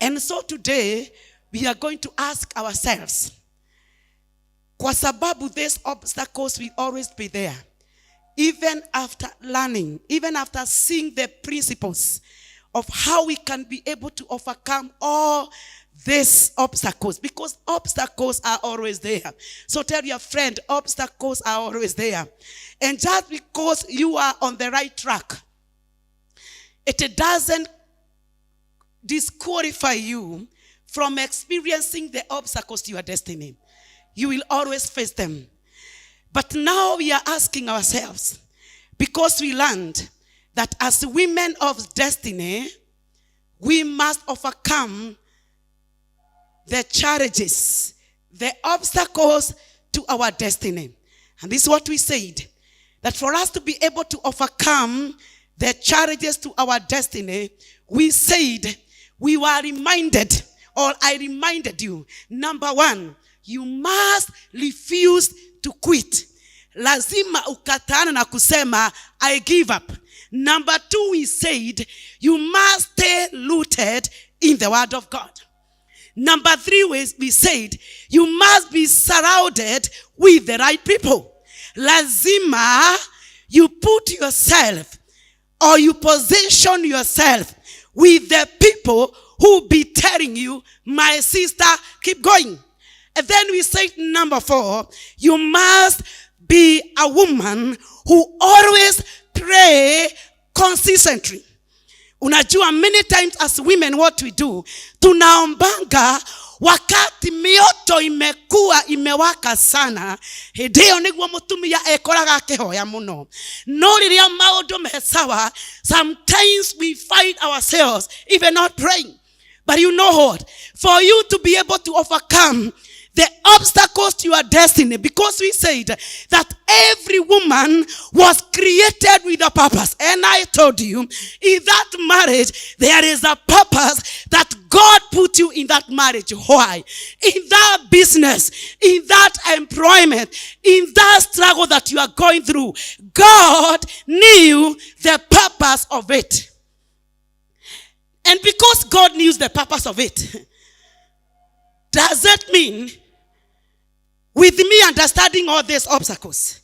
And so today, we are going to ask ourselves, kwa sababu these obstacles will always be there. Even after learning, even after seeing the principles of how we can be able to overcome all these obstacles, because obstacles are always there. So tell your friend, obstacles are always there. And just because you are on the right track, it doesn't disqualify you from experiencing the obstacles to your destiny. You will always face them. But now we are asking ourselves, because we learned that as women of destiny, we must overcome the challenges, the obstacles to our destiny. And this is what we said, that for us to be able to overcome the challenges to our destiny, we said, we were reminded, or I reminded you, number one, you must refuse to quit. Lazima ukatana na kusema, I give up. Number two, we said, you must stay rooted in the word of God. Number three, we said, you must be surrounded with the right people. Lazima, you put yourself, or you position yourself with the people who be telling you, my sister, keep going. And then we said, number four, you must be a woman who always pray consistently. Unajua, many times as women what we do, tunaombanga wakati mioto imewaka sana, hideo niguo mutumia ekoraga kehoya muno. No riria maundu mesawa, sometimes we find ourselves even not praying. But you know what? For you to be able to overcome the obstacles to your destiny, because we said that every woman was created with a purpose. And I told you, in that marriage, there is a purpose that God put you in that marriage. Why? In that business, in that employment, in that struggle that you are going through, God knew the purpose of it. And because God knew the purpose of it, does that mean, with me understanding all these obstacles,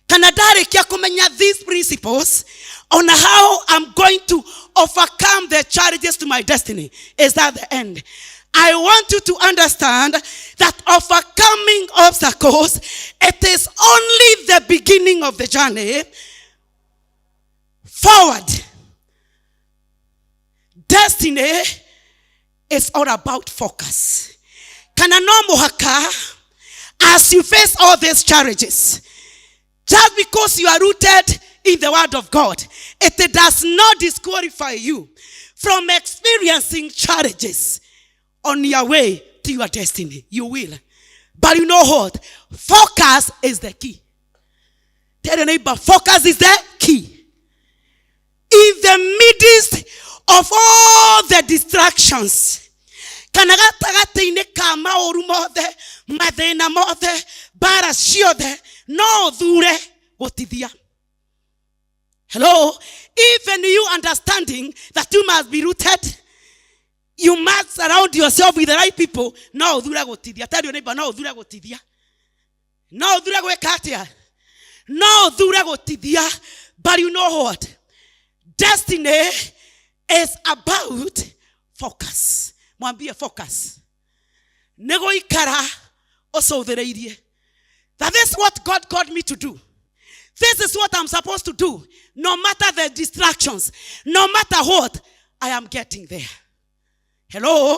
can I kumenya these principles on how I'm going to overcome the challenges to my destiny? Is that the end? I want you to understand that overcoming obstacles, it is only the beginning of the journey forward. Destiny is all about focus. Kana no muhaka, as you face all these challenges, just because you are rooted in the word of God, it does not disqualify you from experiencing challenges on your way to your destiny. You will. But you know what? Focus is the key. Tell your neighbor, focus is the key. In the midst of all the distractions, kanagata ine kama orumode madena mode bara shiode no dure gotithia. Hello, even you understanding that you must be rooted, you must surround yourself with the right people. No dure gotithia. Tell your neighbor, no dure gotithia. No dure gwekatia. No dure gotithia. But you know what? Destiny is about focus. Mwambie focus. Nego ikara osouthereirie. That is what God called me to do. This is what I'm supposed to do. No matter the distractions, no matter what, I am getting there. Hello?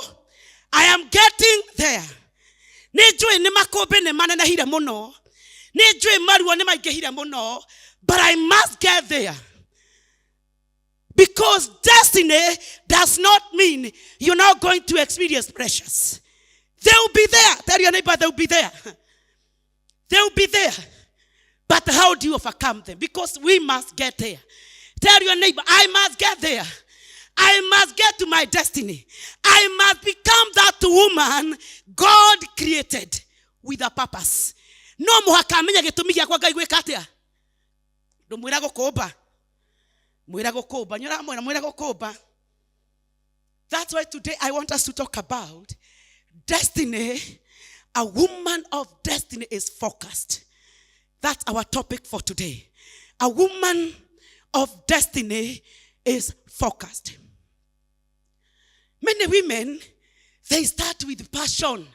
I am getting there. Nejue ni makobe ne manana hira mono. Nejue maruwa ne maige hira mono. But I must get there. Because destiny does not mean you're not going to experience pressures. They will be there. Tell your neighbor, they will be there. They will be there. But how do you overcome them? Because we must get there. Tell your neighbor, I must get there. I must get to my destiny. I must become that woman God created with a purpose. No muhakamenya gitumi gya kwa Ngai gwika atia. Ndumwira gukumba. Mwira gukumba, nyora mwira mwira gukumba. That's why today I want us to talk about destiny. A woman of destiny is focused. That's our topic for today. A woman of destiny is focused. Many women, they start with passion.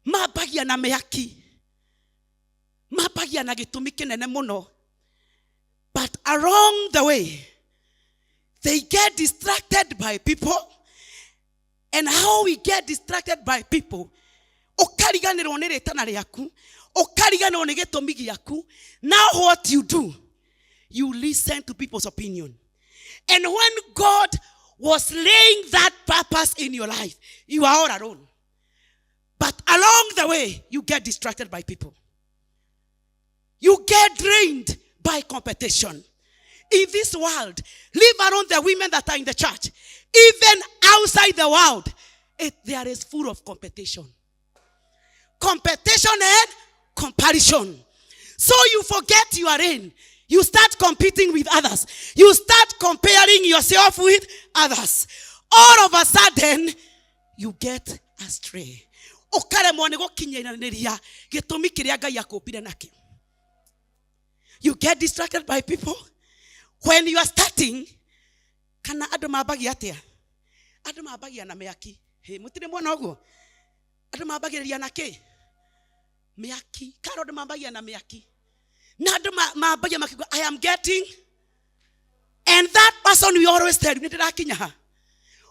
Mabagia na meaki. Mabagia na gitumike nene muno. But along the way, they get distracted by people. And how we get distracted by people, now what you do, you listen to people's opinion. And when God was laying that purpose in your life, you are all alone. But along the way, you get distracted by people. You get drained by competition. In this world, leave around the women that are in the church. Even outside the world, there is full of competition. Competition and comparison. So you forget you are in. You start competing with others. You start comparing yourself with others. All of a sudden, you get astray. You get distracted by people. When you are starting, kana adoma abagi atia. Adoma abagi na meaki. He mutire mwana ogo. Adoma abagi ya nake. Meaki. Karo adoma abagi na meaki. Na adoma abagi makiko. I am getting. And that person we always tell you nitira kinya.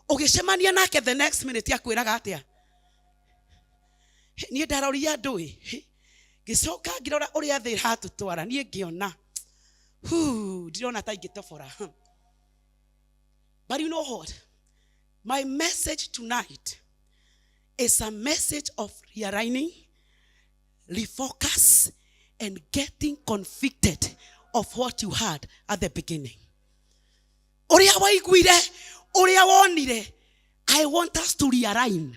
Ogeshemania nake the next minute ya kwiraga atia. Ni darori ya doi. Gisoka girora uria thira hatutwara ni ngiona. But you know what? My message tonight is a message of realigning, refocus, and getting convicted of what you had at the beginning. I want us to realign.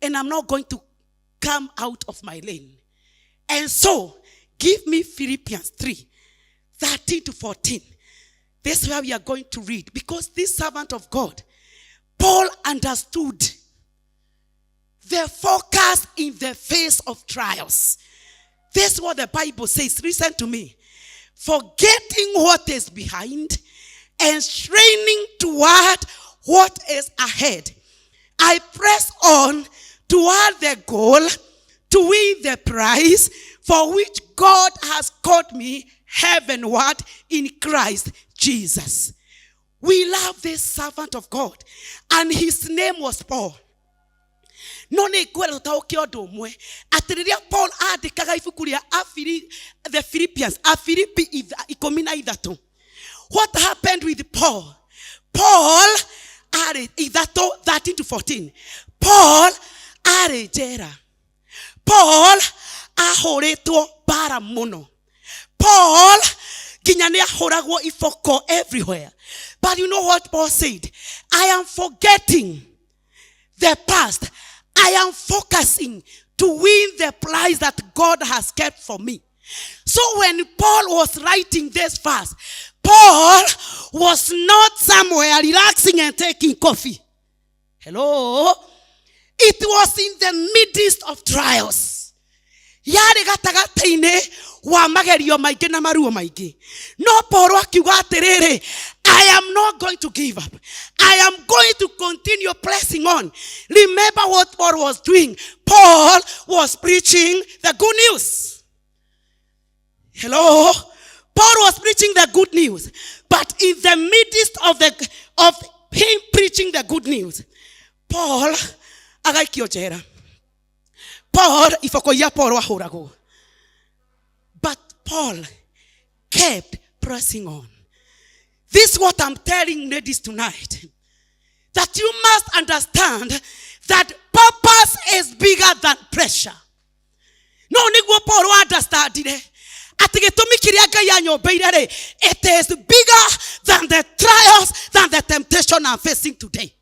And I'm not going to come out of my lane. And so, give me Philippians 3:13-14. This is where we are going to read. Because this servant of God, Paul understood the focus in the face of trials. This is what the Bible says. Listen to me. Forgetting what is behind and straining toward what is ahead, I press on toward the goal to win the prize for which God has called me heavenward in Christ Jesus. We love this servant of God, and his name was Paul. No ne kwero ta okiodo mwe atiriria Paul andikaga ibuku ria the Philippians Philippi 13. What happened with Paul? Paul are 13-14. Paul are jera. Paul ahoreto bara muno. Paul ginyane ahoragwo ifoko everywhere. But you know what Paul said? I am forgetting the past. I am focusing to win the prize that God has kept for me. So when Paul was writing this verse, Paul was not somewhere relaxing and taking coffee. Hello? It was in the midst of trials. Yare gatagataine wa magerio maige na maruo maige. No Paul akiuga atiriri, I am not going to give up. I am going to continue pressing on. Remember what Paul was doing. Paul was preaching the good news. Hello? Paul was preaching the good news. But in the midst of him preaching the good news, Paul agaikio jera. Paul ifokoya Paul wahurago. But Paul kept pressing on. This is what I'm telling ladies tonight. That you must understand that purpose is bigger than pressure. No nigwo Paul understand it. It is bigger than the trials, than the temptation I'm facing today.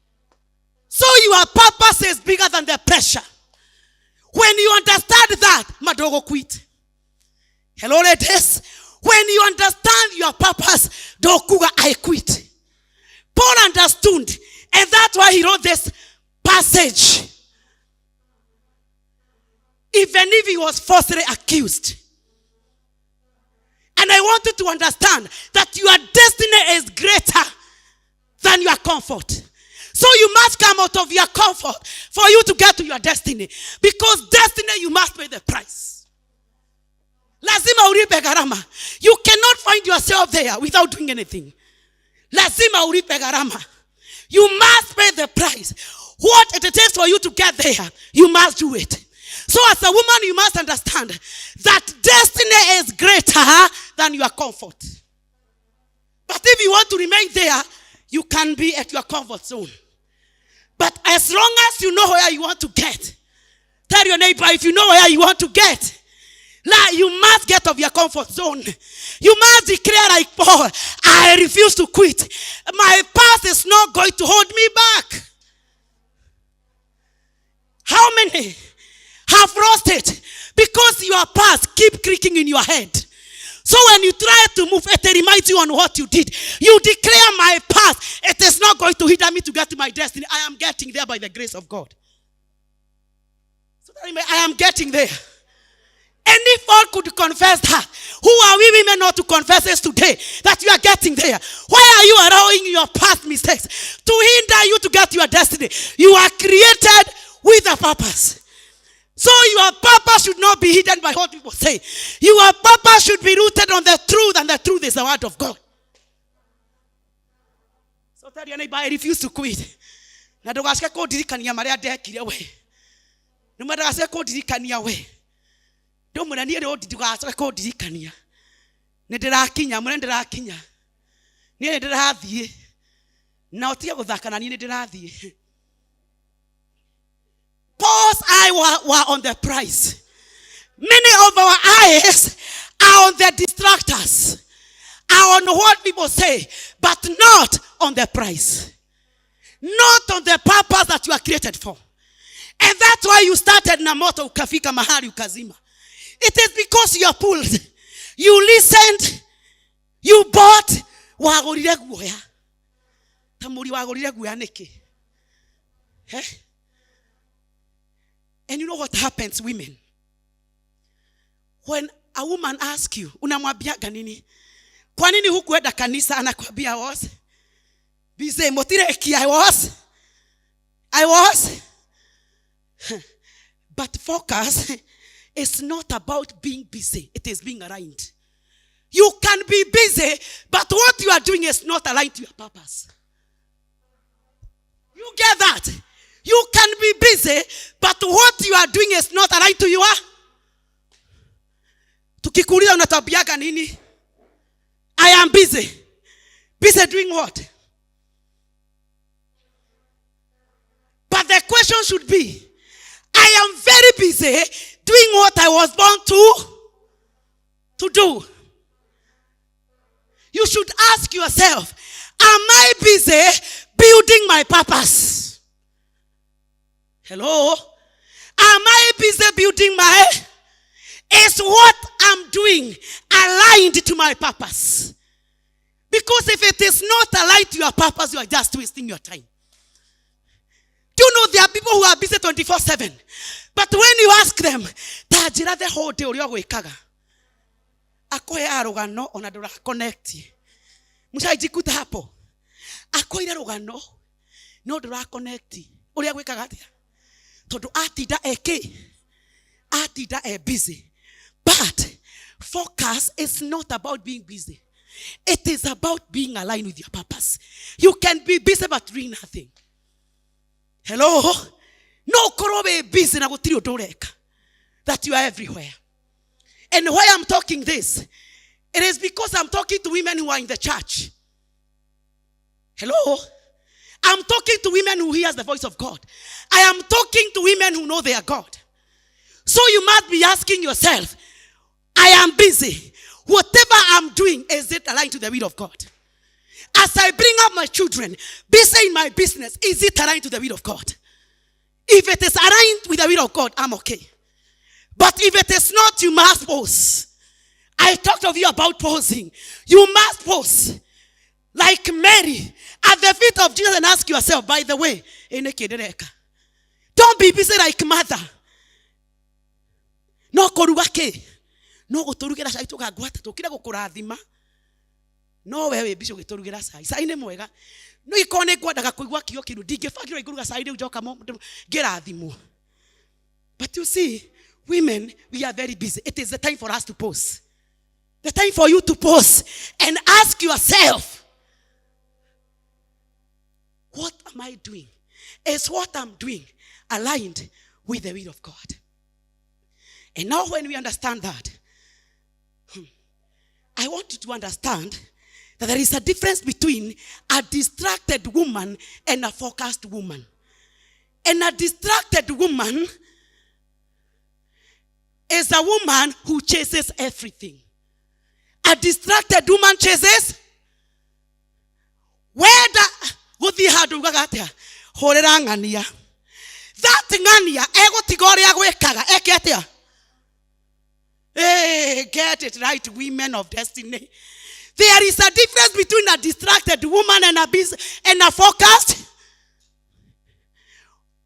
So your purpose is bigger than the pressure. When you understand that, madogo quit. Hello ladies. When you understand your purpose, dokuga I quit. Paul understood, and that's why he wrote this passage. Even if he was falsely accused. And I want you to understand that your destiny is greater than your comfort. So you must come out of your comfort for you to get to your destiny. Because destiny, you must pay the price. Lazima ulipe gharama. You cannot find yourself there without doing anything. Lazima ulipe gharama. You must pay the price. What it takes for you to get there, you must do it. So as a woman, you must understand that destiny is greater than your comfort. But if you want to remain there, you can be at your comfort zone. But as long as you know where you want to get, tell your neighbor, if you know where you want to get, you must get off your comfort zone. You must declare like Paul, I refuse to quit. My past is not going to hold me back. How many have lost it? Because your past keep creaking in your head. So when you try to move, it reminds you on what you did. You declare my past. It is not going to hinder me to get to my destiny. I am getting there by the grace of God. So I am getting there. And if all could confess that, who are we women not to confess this today? That you are getting there. Why are you allowing your past mistakes to hinder you to get to your destiny? You are created with a purpose. So your purpose should not be hidden by what people say. Your purpose should be rooted on the truth, and the truth is the word of God. So tell your neighbor, I refuse to quit. Na ndugashike kundirikania maria ndekire we. Ndugashike kundirikania we. Ndumuna nie ro ndugashike kundirikania. Nindirakinya, mure ndirakinya. Nie ndirathie. Na otige guthaka na nie ndirathie. Paul's eyes were on the prize. Many of our eyes are on the distractors, are on what people say, but not on the prize. Not on the purpose that you are created for. And that's why you started na moto ukafika mahali ukazima. It is because you are pulled. You listened. You bought. Wagorire guoya. Tamuri wagorire guoya niki. And you know what happens, women? When a woman asks you, unamwambiaga nini? Kwa nini hukuenda kanisa? Anakwambia I was busy. Motireki, I was. But focus is not about being busy. It is being aligned. You can be busy, but what you are doing is not aligned to your purpose. You get that? You can be busy, but what you are doing is not aligned to your. Tukikuuliza unatabiaga nini? I am busy. Busy doing what? But the question should be, I am very busy doing what I was born to do. You should ask yourself, am I busy building my purpose? Hello? Am I busy building my... Is what I'm doing aligned to my purpose? Because if it is not aligned to your purpose, you are just wasting your time. Do you know there are people who are busy 24/7? But when you ask them, tajira the whole day uri ogwikaga. Akoe arugano ona ndura connect. Mushajikuta hapo. Akoe arugano no ndura connect. Uri ogwikaga atia? Tondu atida busy. But focus is not about being busy. It is about being aligned with your purpose. You can be busy but doing nothing. Hello? No korobe busy na gutiri udoreka. That you are everywhere. And why I'm talking this, it is because I'm talking to women who are in the church. Hello? I'm talking to women who hears the voice of God. I am talking to women who know their God. So you must be asking yourself, I am busy. Whatever I'm doing, is it aligned to the will of God? As I bring up my children, busy in my business, is it aligned to the will of God? If it is aligned with the will of God, I'm okay. But if it is not, you must pause. I talked to you about pausing. You must pause. like Mary at the feet of Jesus and ask yourself, by the way, don't be busy like mother. No korugake. No gotorugera sai tukagwata tukira gukurathima. No wewe bisho gitorugera sai. Sai ne mwega. No ikone ngwandaga kuigwa kio kiru ndingifagirwo ikuruga sai riu njoka mo ngirathimo. But you see, women, we are very busy. It is the time for us to pause. The time for you to pause and ask yourself, what am I doing? Is what I'm doing aligned with the will of God? And now when we understand that, I want you to understand that there is a difference between a distracted woman and a focused woman. And a distracted woman is a woman who chases everything. A distracted woman chases whether that ngania egotigoria gwekaga eketia. Hey, get it right, women of destiny. There is a difference between a distracted woman and a focused.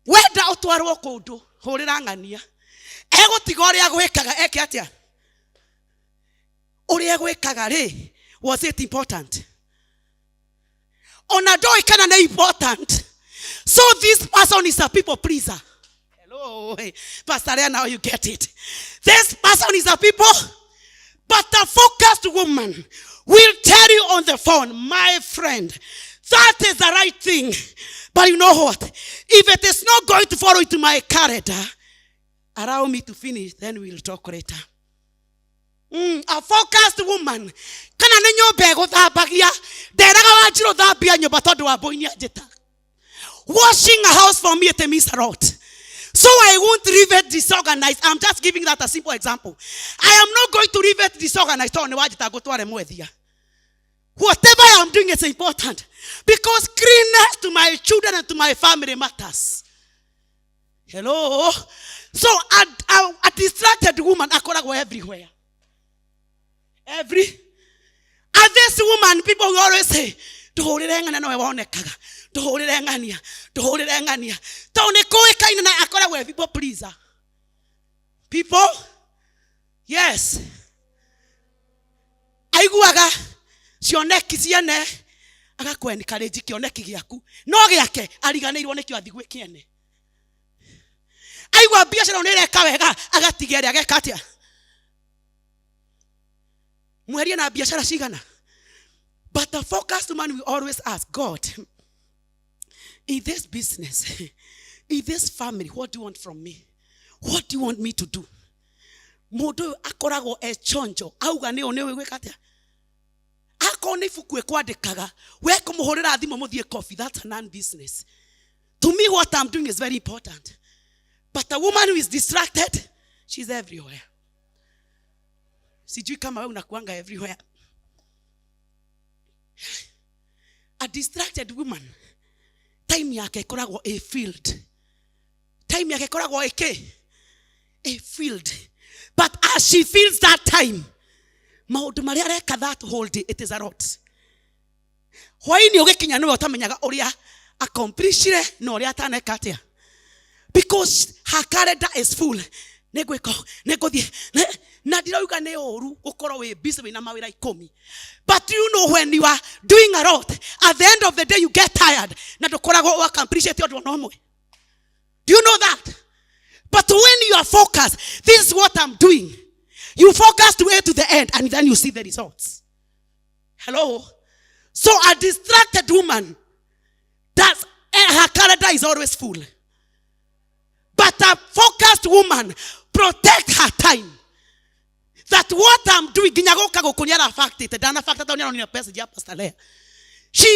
Whether utwarwo kundu horera ngania egotigoria gwekaga eketia. Uria gwekaga ri, was it important? Onado ikana important. So this person is a people pleaser. Hello, hey, Pastor, now you get it. This person is a people, but a focused woman will tell you on the phone, my friend, that is the right thing. But you know what? If it is not going to follow into my character, allow me to finish, then we'll talk later. A focused woman. Kana nenyo bego thabagia. Deraga wajiro thabia nyoba tondu wa boinia jeta. Washing a house for me it means a lot. So I won't leave it disorganized. I'm just giving that a simple example. I am not going to leave it disorganized. Whatever I am doing is important. Because cleanness to my children and to my family matters. Hello? So a distracted woman, I could go everywhere. And this woman, people will always say, to hold it and I want to to hold it angania, to hold it angania. Don't go kind of I where people please. People, yes. I go aga, your neck is your neck. Aga go and carry your neck yaku. No yake, Aligane won't you at the weekend. I will be a on a cavega, I got together, I got Katia. Mariana Biashara Shigana. But the focused man will always ask God, in this business, in this family, what do you want from me? What do you want me to do? Modo akorago e chonjo, auga ne one we katia. Akone fukwe kwa dekaga, we kumuhorera adimo modie coffee, that's a non-business. To me, what I'm doing is very important. But a woman who is distracted, she's everywhere. Sijui kama wewe unakuanga everywhere. A distracted woman, time yake koragwo a field. Time yake koragwo a field. But as she feels that time, maundu maria areka that whole day, it is a lot. Why ni ugikinya no utamenyaga uria accomplishire no uria ataneka atia. Because her calendar is full. But you know when you are doing a lot, at the end of the day you get tired. Do you know that? But when you are focused, this is what I'm doing. You focus to A to the end and then you see the results. Hello? So a distracted woman, that's her calendar is always full. But a focused woman protect her time. That what I'm doing, she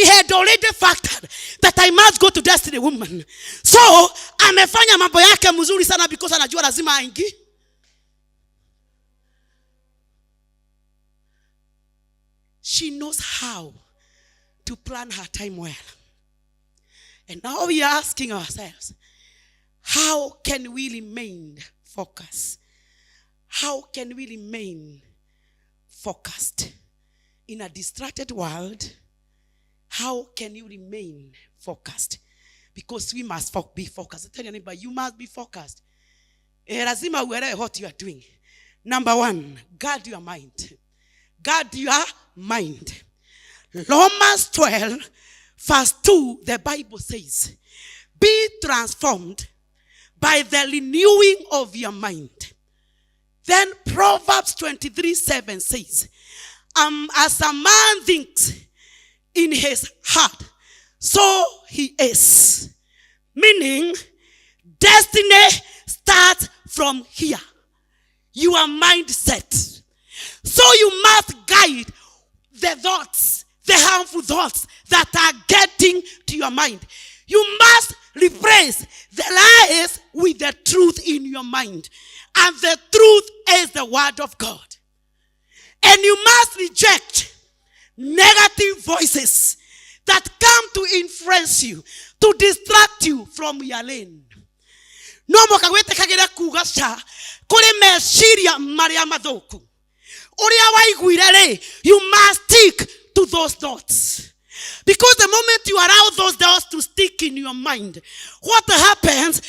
had already factored that I must go to Destiny Woman. So, amefanya mambo yake mzuri sana because anajua lazima aingi. She knows how to plan her time well. And now we are asking ourselves, how can we remain focused? How can we remain focused in a distracted world, How can you remain focused? Because we must be focused. Tell your neighbor, you must be focused. Lazima uelewe what you are doing. Number one, guard your mind. Guard your mind. Romans 12, verse 2, the Bible says, be transformed by the renewing of your mind. Then Proverbs 23:7 says, as a man thinks in his heart, so he is. Meaning, destiny starts from here. Your mindset. So you must guide the thoughts, the harmful thoughts that are getting to your mind. You must replace the lies with the truth in your mind. And the truth is the word of God. And you must reject negative voices that come to influence you, to distract you from your lane. No moka gwetekagera kugasha kuri meshiria maria mathuku. Uria waiguire ri, you must stick to those thoughts. Because the moment you allow those thoughts to stick in your mind, what happens?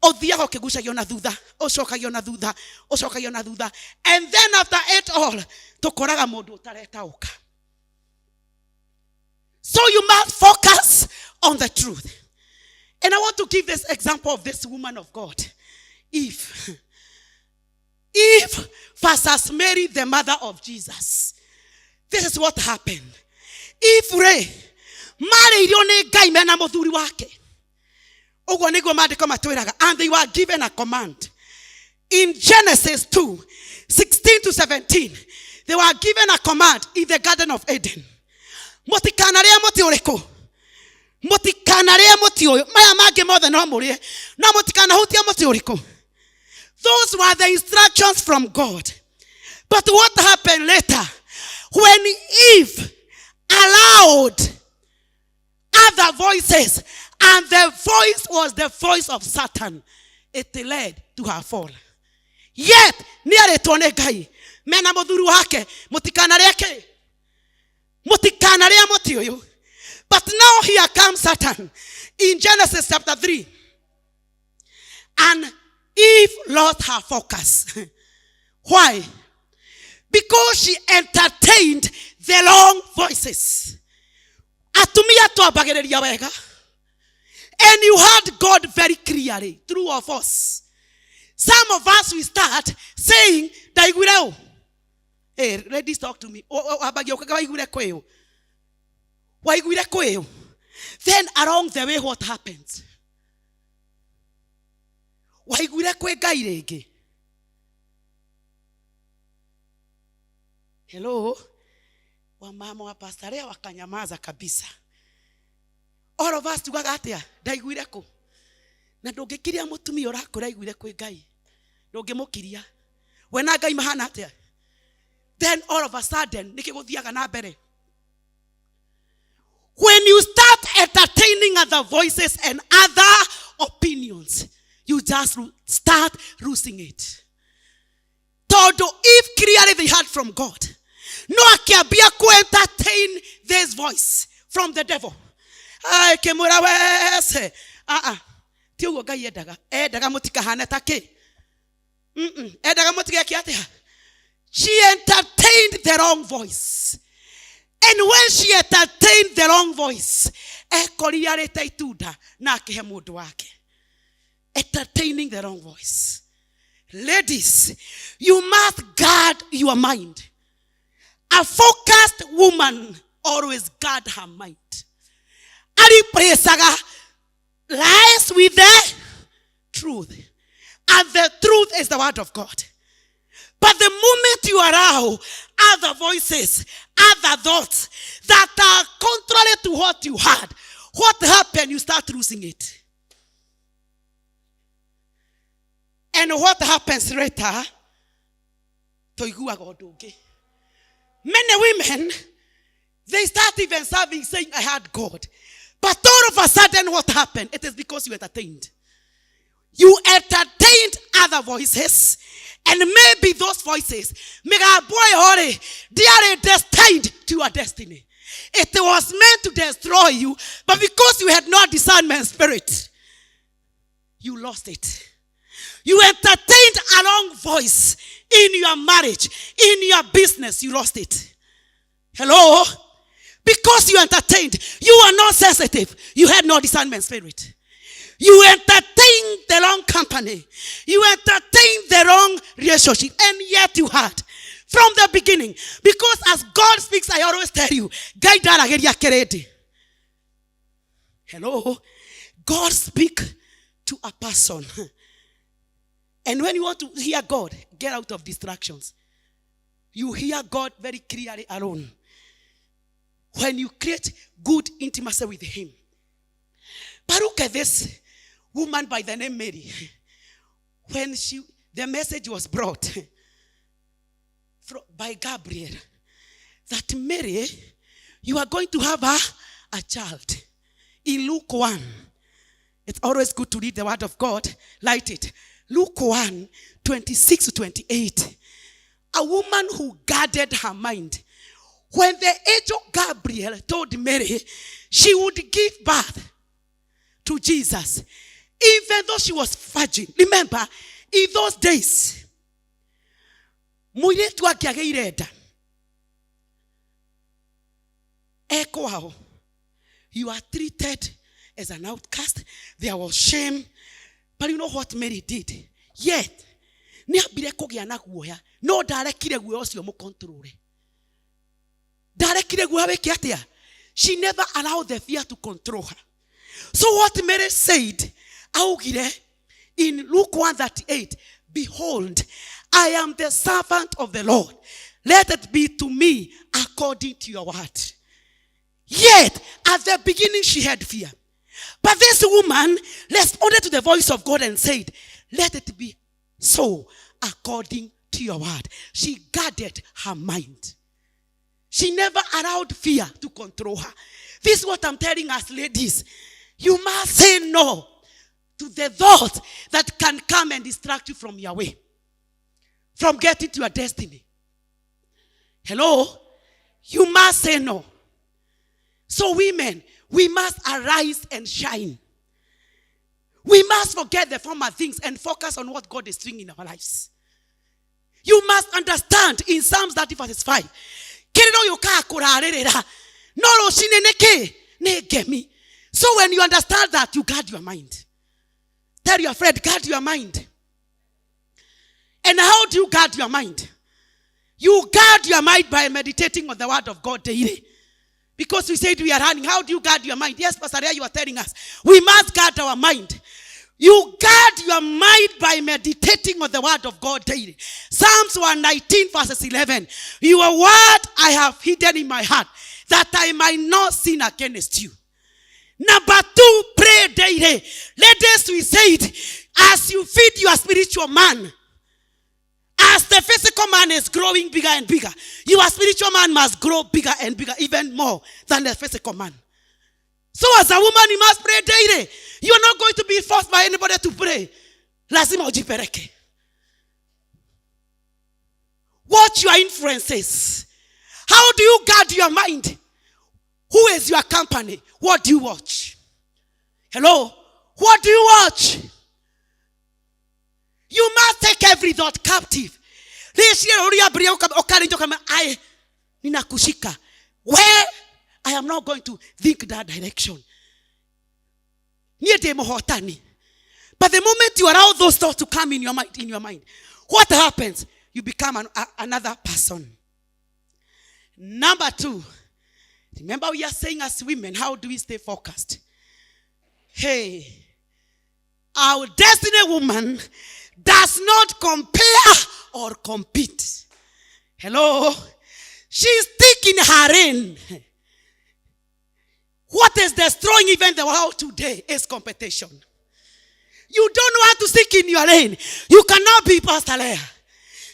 Othiaga ukigucagia na thutha, ucokagia na thutha, ucokagia na thutha. And then after it all, tukoraga mundu utaretaũka. So you must focus on the truth. And I want to give this example of this woman of God. Eve versus Mary, the mother of Jesus. This is what happened. Eve re marĩirio nĩ Ngai mena mũthuri wake. Ũguo nĩguo maandĩko matwĩraga. And they were given a command. In Genesis 2:16-17, they were given a command in the Garden of Eden. Mũtikanarĩe mũtĩ ũrĩkũ. Mũtikanarĩe mũtĩ ũyũ. Maya mangĩ mothe no mũrĩe. No mũtikanahutie mũtĩ ũrĩkũ. Those were the instructions from God. But what happened later? When Eve allowed other voices, and the voice was the voice of Satan, it led to her fall. Yet, nĩarĩtwo nĩ Ngai mena mũthuri wake, mũtikanarĩe kĩ? Mũtikanarĩe mũtĩ ũyũ. But now here comes Satan in Genesis chapter 3. And Eve lost her focus. Why? Because she entertained the wrong voices. Atumia twambagĩrĩria wega. And you heard God very clearly, true or false. Some of us will start saying, Daiguireo. Hey, ladies, talk to me. Then along the way, what happens? Hello? Wamama wa pastorea wakanyamaza kabisa. All of us tugaga atia ndaiguire ku na ndungikiria mutumia urakura iguire kwi Ngai ndungimukiria we na Ngai mahana atia. Then all of a sudden nikiguthiaga na mbere. When you start entertaining other voices and other opinions, you just start losing it. Todo if clearly they heard from God, no akiambia ku entertain this voice from the devil. Ai kemura wese ti ugo Ngai endaga mutikahane ta ki endaga mutigeki atia. She entertained the wrong voice, and when she entertained the wrong voice, ekoriarete itunda na akihe mundu wake. Entertaining the wrong voice. Ladies, you must guard your mind. A focused woman always guard her mind. Aripresaga lies with the truth. And the truth is the word of God. But the moment you allow other voices, other thoughts that are contrary to what you had, what happened? You start losing it. And what happens later? Many women, they start even serving, saying, I had God. But all of a sudden, what happened? It is because you entertained. You entertained other voices, and maybe those voices, they are destined to your destiny. It was meant to destroy you, but because you had no discernment spirit, you lost it. You entertained a wrong voice in your marriage, in your business, you lost it. Hello? Because you entertained, you are not sensitive. You had no discernment spirit. You entertained the wrong company. You entertained the wrong relationship. And yet you had. From the beginning. Because as God speaks, I always tell you. Hello? God speaks to a person. And when you want to hear God, get out of distractions. You hear God very clearly alone. When you create good intimacy with Him. But look at this woman by the name Mary. When the message was brought by Gabriel, that Mary, you are going to have a child. In Luke 1, it's always good to read the word of God. Light it. Luke 1, 26 to 28. A woman who guarded her mind. When the angel Gabriel told Mary she would give birth to Jesus, even though she was virgin. Remember, in those days, you are treated as an outcast. There was shame. But you know what Mary did? Yet, no directly control. She never allowed the fear to control her. So what Mary said, in Luke 1:38, behold, I am the servant of the Lord. Let it be to me according to your word. Yet, at the beginning she had fear. But this woman responded to the voice of God and said, let it be so according to your word. She guarded her mind. She never allowed fear to control her. This is what I'm telling us, ladies. You must say no to the thoughts that can come and distract you from your way. From getting to your destiny. Hello? You must say no. So women, we must arise and shine. We must forget the former things and focus on what God is doing in our lives. You must understand in Psalms 30 verse 5. So when you understand that, you guard your mind. Tell your friend, guard your mind. And how do you guard your mind? You guard your mind by meditating on the word of God daily. Because we said we are running. How do you guard your mind? Yes, Pastor Ria, you are telling us. We must guard our mind. You guard your mind by meditating on the word of God daily. Psalms 119 verses 11. Your word I have hidden in my heart, that I might not sin against you. Number 2, pray daily. Ladies, we said, as you feed your spiritual man, as the physical man is growing bigger and bigger, your spiritual man must grow bigger and bigger, even more than the physical man. So as a woman, you must pray daily. You are not going to be forced by anybody to pray. Lazima ujipereke. Watch your influences. How do you guard your mind? Who is your company? What do you watch? Hello? What do you watch? You must take every thought captive. Where I am not going to think that direction. But the moment you allow those thoughts to come in your mind, what happens? You become another person. Number 2, remember we are saying as women, how do we stay focused? Hey, our destiny woman does not compare or compete. Hello? She's taking her in. What is destroying even the world today is competition. You don't know how to stick in your lane. You cannot be Pastor Leah.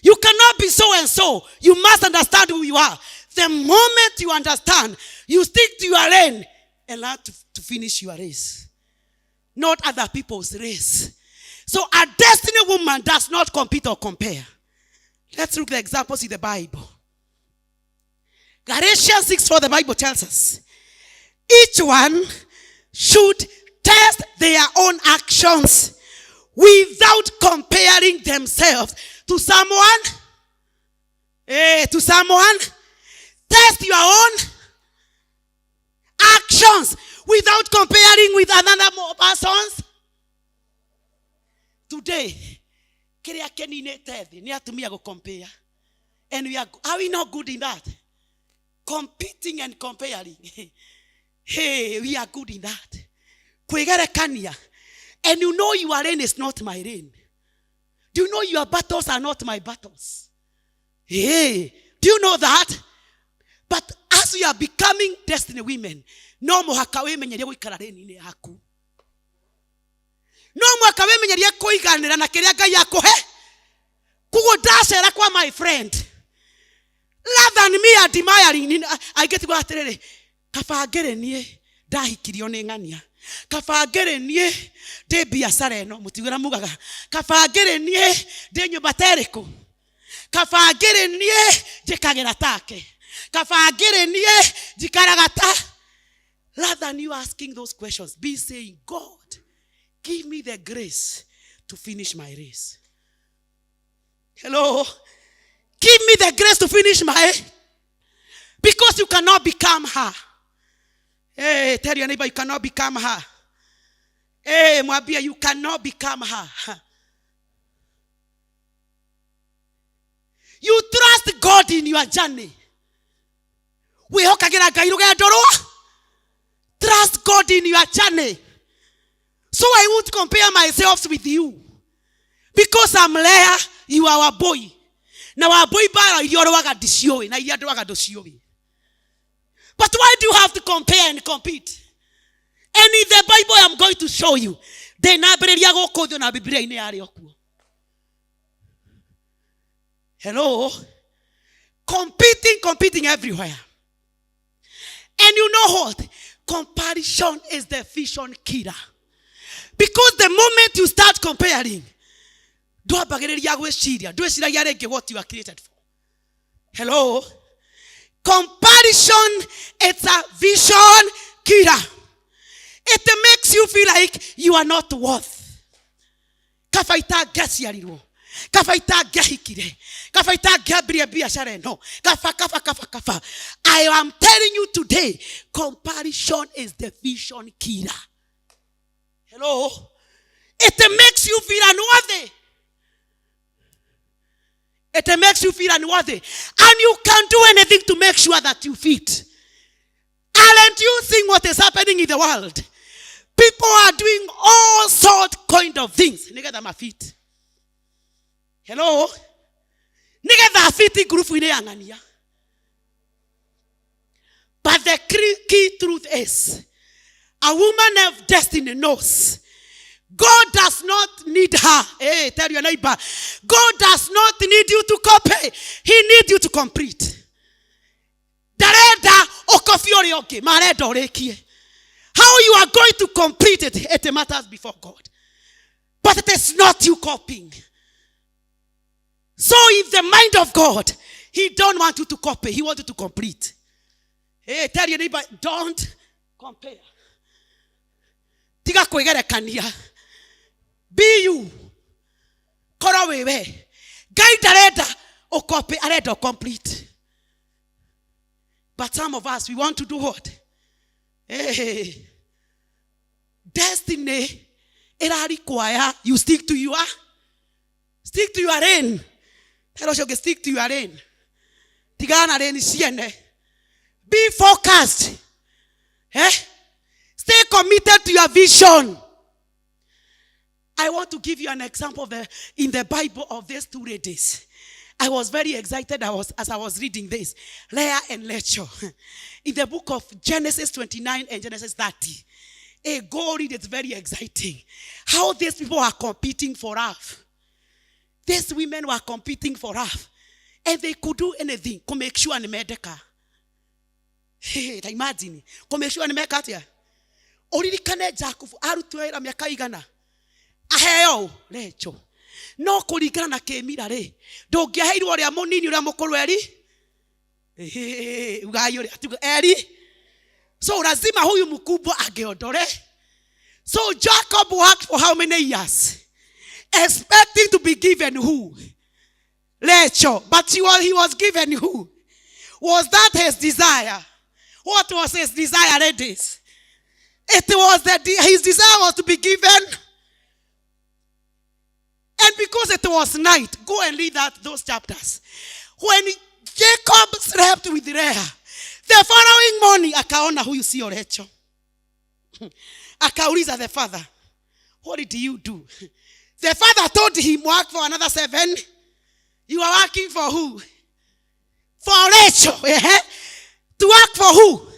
You cannot be so and so. You must understand who you are. The moment you understand, you stick to your lane and learn to finish your race. Not other people's race. So a destiny woman does not compete or compare. Let's look at the examples in the Bible. Galatians 6:4, the Bible tells us, each one should test their own actions without comparing themselves to someone. To someone. Test your own actions without comparing with another person's. Today, compare. And are we not good in that? Competing and comparing. Hey, we are good in that. And you know your reign is not my reign. Do you know your battles are not my battles? Hey, do you know that? But as we are becoming destiny women, no more hakawe menyeria guikara reign-ini yaku. No more hakawe menyeria kuiganira na kiria Ngai yakuhe. Kugo ndacera kwa my friend. Rather than me admiring, I get to go atiriri. Kabangere nie ndahikirio ni ng'ania. Kabangere nie de biacara eno mutigura mugaga. Kabangere nie de nyumba teriko. Kabangere nie jikagera take. Kabangere nie jikaragata. Rather than you asking those questions, be saying, God, give me the grace to finish my race. Hello? Give me the grace to finish my, because you cannot become her. Hey, tell your neighbor, you cannot become her. Hey, Mwabia, you cannot become her. You trust God in your journey. Trust God in your journey. So I won't compare myself with you. Because I'm Leah, you are our boy. Now our boy bara yorowaga disyowe na yadwaga dosyowe. But why do you have to compare and compete? And in the Bible I'm going to show you. They na bereria gokodo na Biblia ine yari okuo. Hello? Competing everywhere. And you know what? Comparison is the vision killer. Because the moment you start comparing, do what you are created for. Hello? Comparison, it's a vision killer. It makes you feel like you are not worth. Kafaita gasiariro. Kafaita gahikire. Kafaita gabria biashara no. Kafa. I am telling you today, comparison is the vision killer. Hello? It makes you feel unworthy. It makes you feel unworthy. And you can't do anything to make sure that you fit. Aren't you seeing what is happening in the world? People are doing all sorts of things. Nigga, my feet. Hello? Nigga, that fitting group with the. But the key truth is, a woman of destiny knows God does not need her. Hey, tell your neighbor, God does not need you to copy. He needs you to complete. How you are going to complete it, it matters before God. But it is not you copying. So if the mind of God, He don't want you to copy, He wants you to complete. Hey, tell your neighbor, don't compare. Tiga kwegere kania. Be you. Kora wewe. Guide areda o copy areda complete. But some of us, we want to do what? Hey. Destiny. It require you stick to your reign. Tell us you stick to your reign. Tigana reign siene. Be focused. Eh? Stay committed to your vision. I want to give you an example in the Bible of these two ladies. I was very excited as I was reading this. Leah and Rachel. In the book of Genesis 29 and Genesis 30. Go read it, very exciting. How these people are competing for love. These women were competing for love. And they could do anything. Come make sure and make the Hey, imagine. Come make sure and make it here. Already connect Jacob. Arutuera miaka igana. Aheo Rachel. No kurigana na kemira re. Ndongiaheirwo ria munini uria mukuru eri. Ugayo Eri. So lazima huyu mkubwa ageondole. So Jacob worked for how many years? Expecting to be given who? Rachel. But he was given who? Was that his desire? What was his desire, ladies? It was that his desire was to be given. And because it was night, go and read those chapters. When Jacob slept with Leah, the following morning, akaona huyu sio Rachel. Akauliza the father, what did you do? The father told him, work for another 7. You are working for who? For Rachel. To work for who?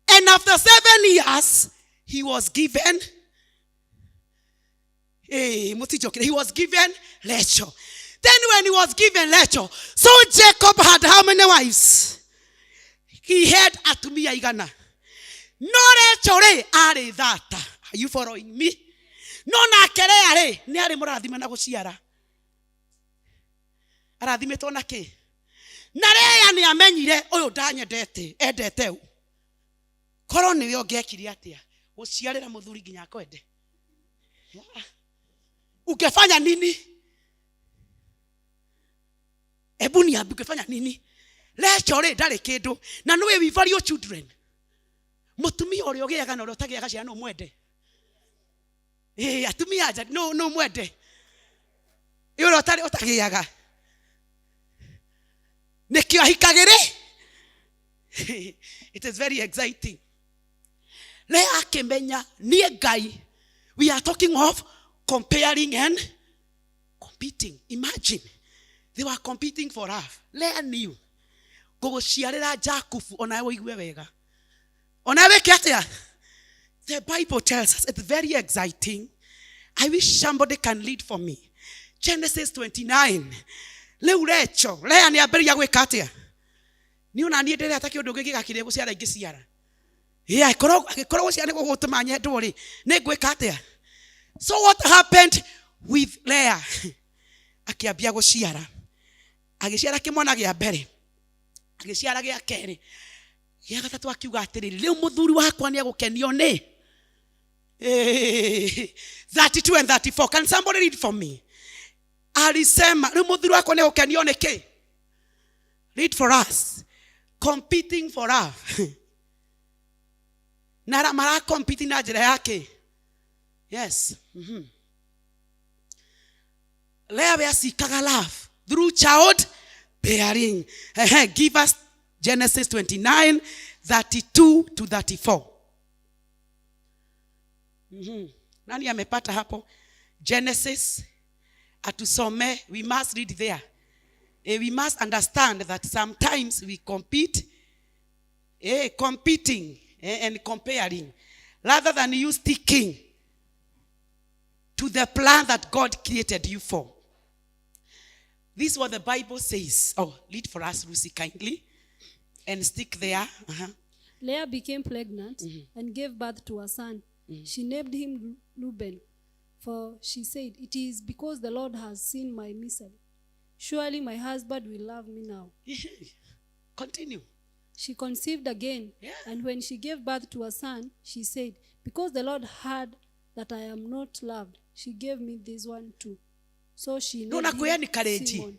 And after 7 years, he was given. He was given Rachel. Then when he was given Rachel, so Jacob had how many wives? He had atumia igana. No Rachel are that. Are you following me? No na kere are ni ari murathime na guciara. Arathime to na ki. Na Leah ni amenyire uyu ndanyendete endete u. Koro ni we ongekire atia guciarira muthuri nginya akwende. Ungefanya nini? Ebu ni ungefanya nini? Rachel ndari kindu na no we value children. Mutumia uri ogiaga na uri utagiaga ciana no mwende. Atumia aja no mwende. Uri utagiaga. Nekio ahikagire. It is very exciting. Leah akimenya nie Ngai. We are talking of comparing and competing. Imagine they were competing for her. Leah knew. Guguciarira Jacob ona we igwe wega. Ona we kiatia. The Bible tells us it's very exciting. I wish somebody can lead for me. Genesis 29. Leu Rachel, Leah ni aberia gwika atia. Ni ona nie ndere ataki undu gigakire guciara ingiciara. Korwo ciana gugutuma nyendo ri ni gwika atia. So what happened with Leah? Akiambia guciara. Agiciara kimwana gia mbere. Agiciara gia keri. Gia gatatu akiuga atiriri riu muthuri wakwa ni agukenio ni 32 and 34. Can somebody read for me? Alisema riu muthuri wakwa ni agukenio ni ki? Read for us. Competing for her. Nara mara competing na njira yake. Yes. Leah we seekaga love through child bearing. Give us Genesis 29, 32 to 34. Nani amepata hapo? Genesis atusome. We must read there. We must understand that sometimes we compete, competing and comparing, rather than you sticking to the plan that God created you for. This is what the Bible says. Oh, read for us, Lucy, kindly. And stick there. Leah became pregnant and gave birth to a son. She named him Reuben, for she said, it is because the Lord has seen my misery. Surely my husband will love me now. Continue. She conceived again, and when she gave birth to a son, she said, because the Lord heard that I am not loved, she gave me this one too. So she named him Simon.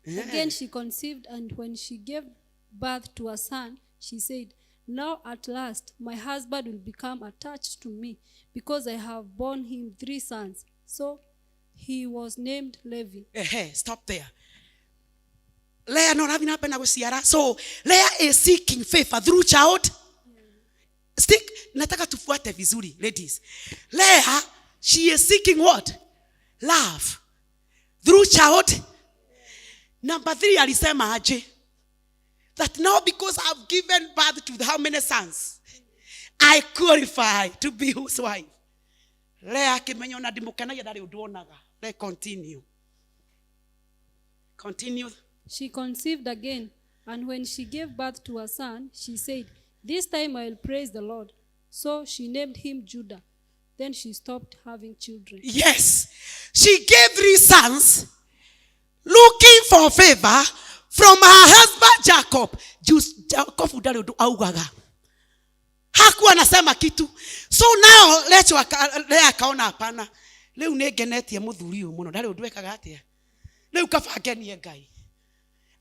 Again she conceived, and when she gave birth to a son, she said, now at last my husband will become attached to me, because I have borne him 3 sons. So he was named Levi. Stop there. Leah no having happened guciara. So Leah is seeking favor through child. Stick, nataka tufuate vizuri, ladies. Leah, she is seeking what? Love. Through child. Number 3, alisema aje? That now because I've given birth to how many sons, I qualify to be whose wife. Leah kimenya na dimukenagia ndari unduonaga. Let's continue. Continue. She conceived again, and when she gave birth to a son, she said, this time I will praise the Lord. So she named him Judah. Then she stopped having children. Yes. She gave 3 sons, looking for favor from her husband Jacob. Jacob ndari undu augaga. Hakuwa anasema kitu. So now Leah akaona hapana. Leo negenetie muthuri uyu muno ndari undu ekaga atia. Leo kabagenie Ngai.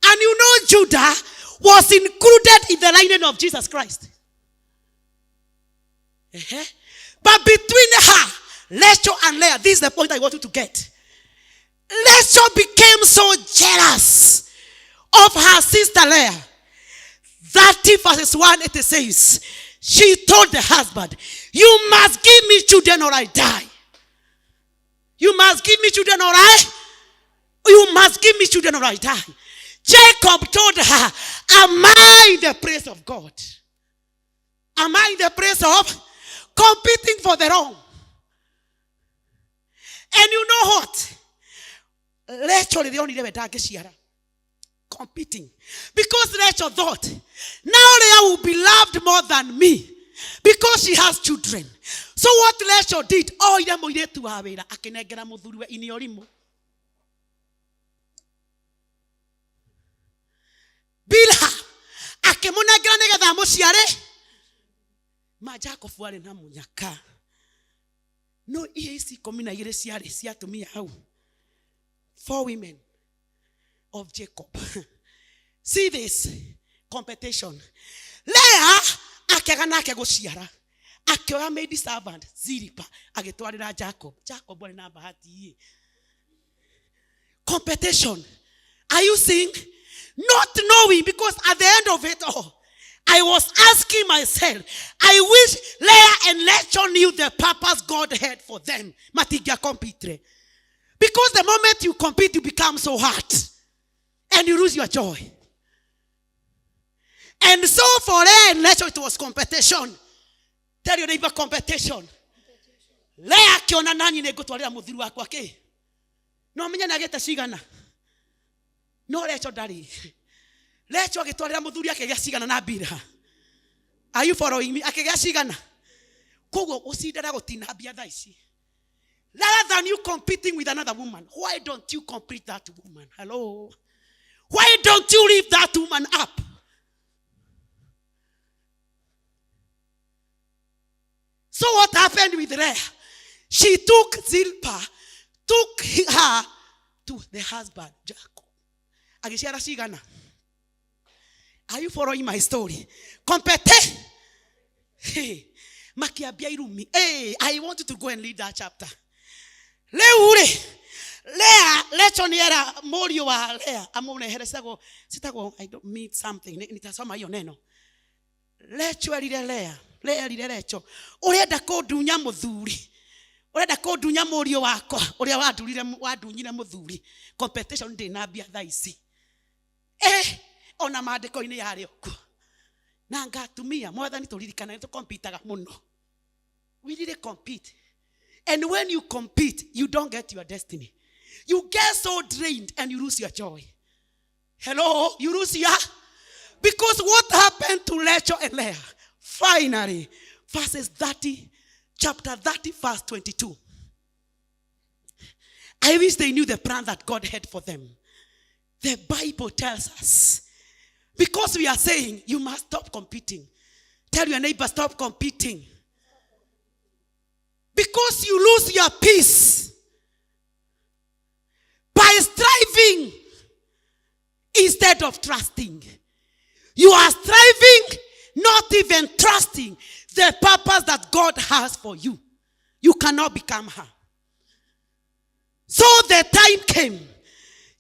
And you know Judah was included in the lineage of Jesus Christ. But between her, Rachel and Leah, this is the point I want you to get. Rachel became so jealous of her sister Leah. 30 verses 1 it says, she told the husband, you must give me children or I die. You must give me children or you must give me children or I die. Jacob told her, am I in the praise of God? Am I in the praise of competing for the wrong? And you know what? Rachel is the only competing. Because Rachel thought, now Leah will be loved more than me. Because she has children. So what Rachel did, oh, ira moiretu wa wira akinengera muthuri we iniorimu. Bilha akimunengera nigetha muciare. Ma Jacob wari na munyaka. No ici 12 ciarĩ ciatumia hau. 4 women of Jacob. See this competition. Leah akegana akeguciara. Akioya maid servant Zilpa agitwarira Jacob. Jacob wari na bahati. Competition. Are you seeing? Not knowing, because at the end of it all, I was asking myself, I wish Leah and Rachel knew the purpose God had for them. Matigia compete. Because the moment you compete, you become so hurt. And you lose your joy. And so for Leah and Rachel, it was competition. Tell your neighbor, competition. Leah kiona nani negotwarira muthiri wakwa ki. No menya nagete cigana. No Rachel ndari. Rachel agitwarira muthuri akegea cigana na Bilha. Are you following me? Akegea cigana. Koguo ucindara gutina bia tha ici. Rather than you competing with another woman, why don't you compete that woman? Hello. Why don't you lift that woman up? So what happened with Leah? She took Zilpah, took her to the husband, Jacob. Agiciara cigana. Are you following my story? Compete. Hey, makiambia irumi. Hey, I want you to go and read that chapter. Leah, lechoniera morio wa Leah. Amone heresago sitago I don't mean something. Nitasoma hiyo neno. Lecho alire Leah. Leah alire lecho. Urenda kundunya muthuri. Urenda kundunya morio wako. Uria wadunyire muthuri. Competition ndi nabia tha ici. Ona maandiko-inĩ yarĩ okuo. Na ngatumia mwathani tũririkana nĩ tũkompitaga mũno. We really compete. And when you compete, you don't get your destiny. You get so drained and you lose your joy. Hello? You lose your... Because what happened to Rachel and Leah? Finally, verses 30, chapter 30, verse 22. I wish they knew the plan that God had for them. The Bible tells us, because we are saying you must stop competing. Tell your neighbor, stop competing. Because you lose your peace by striving instead of trusting. You are striving, not even trusting the purpose that God has for you. You cannot become her. So the time came.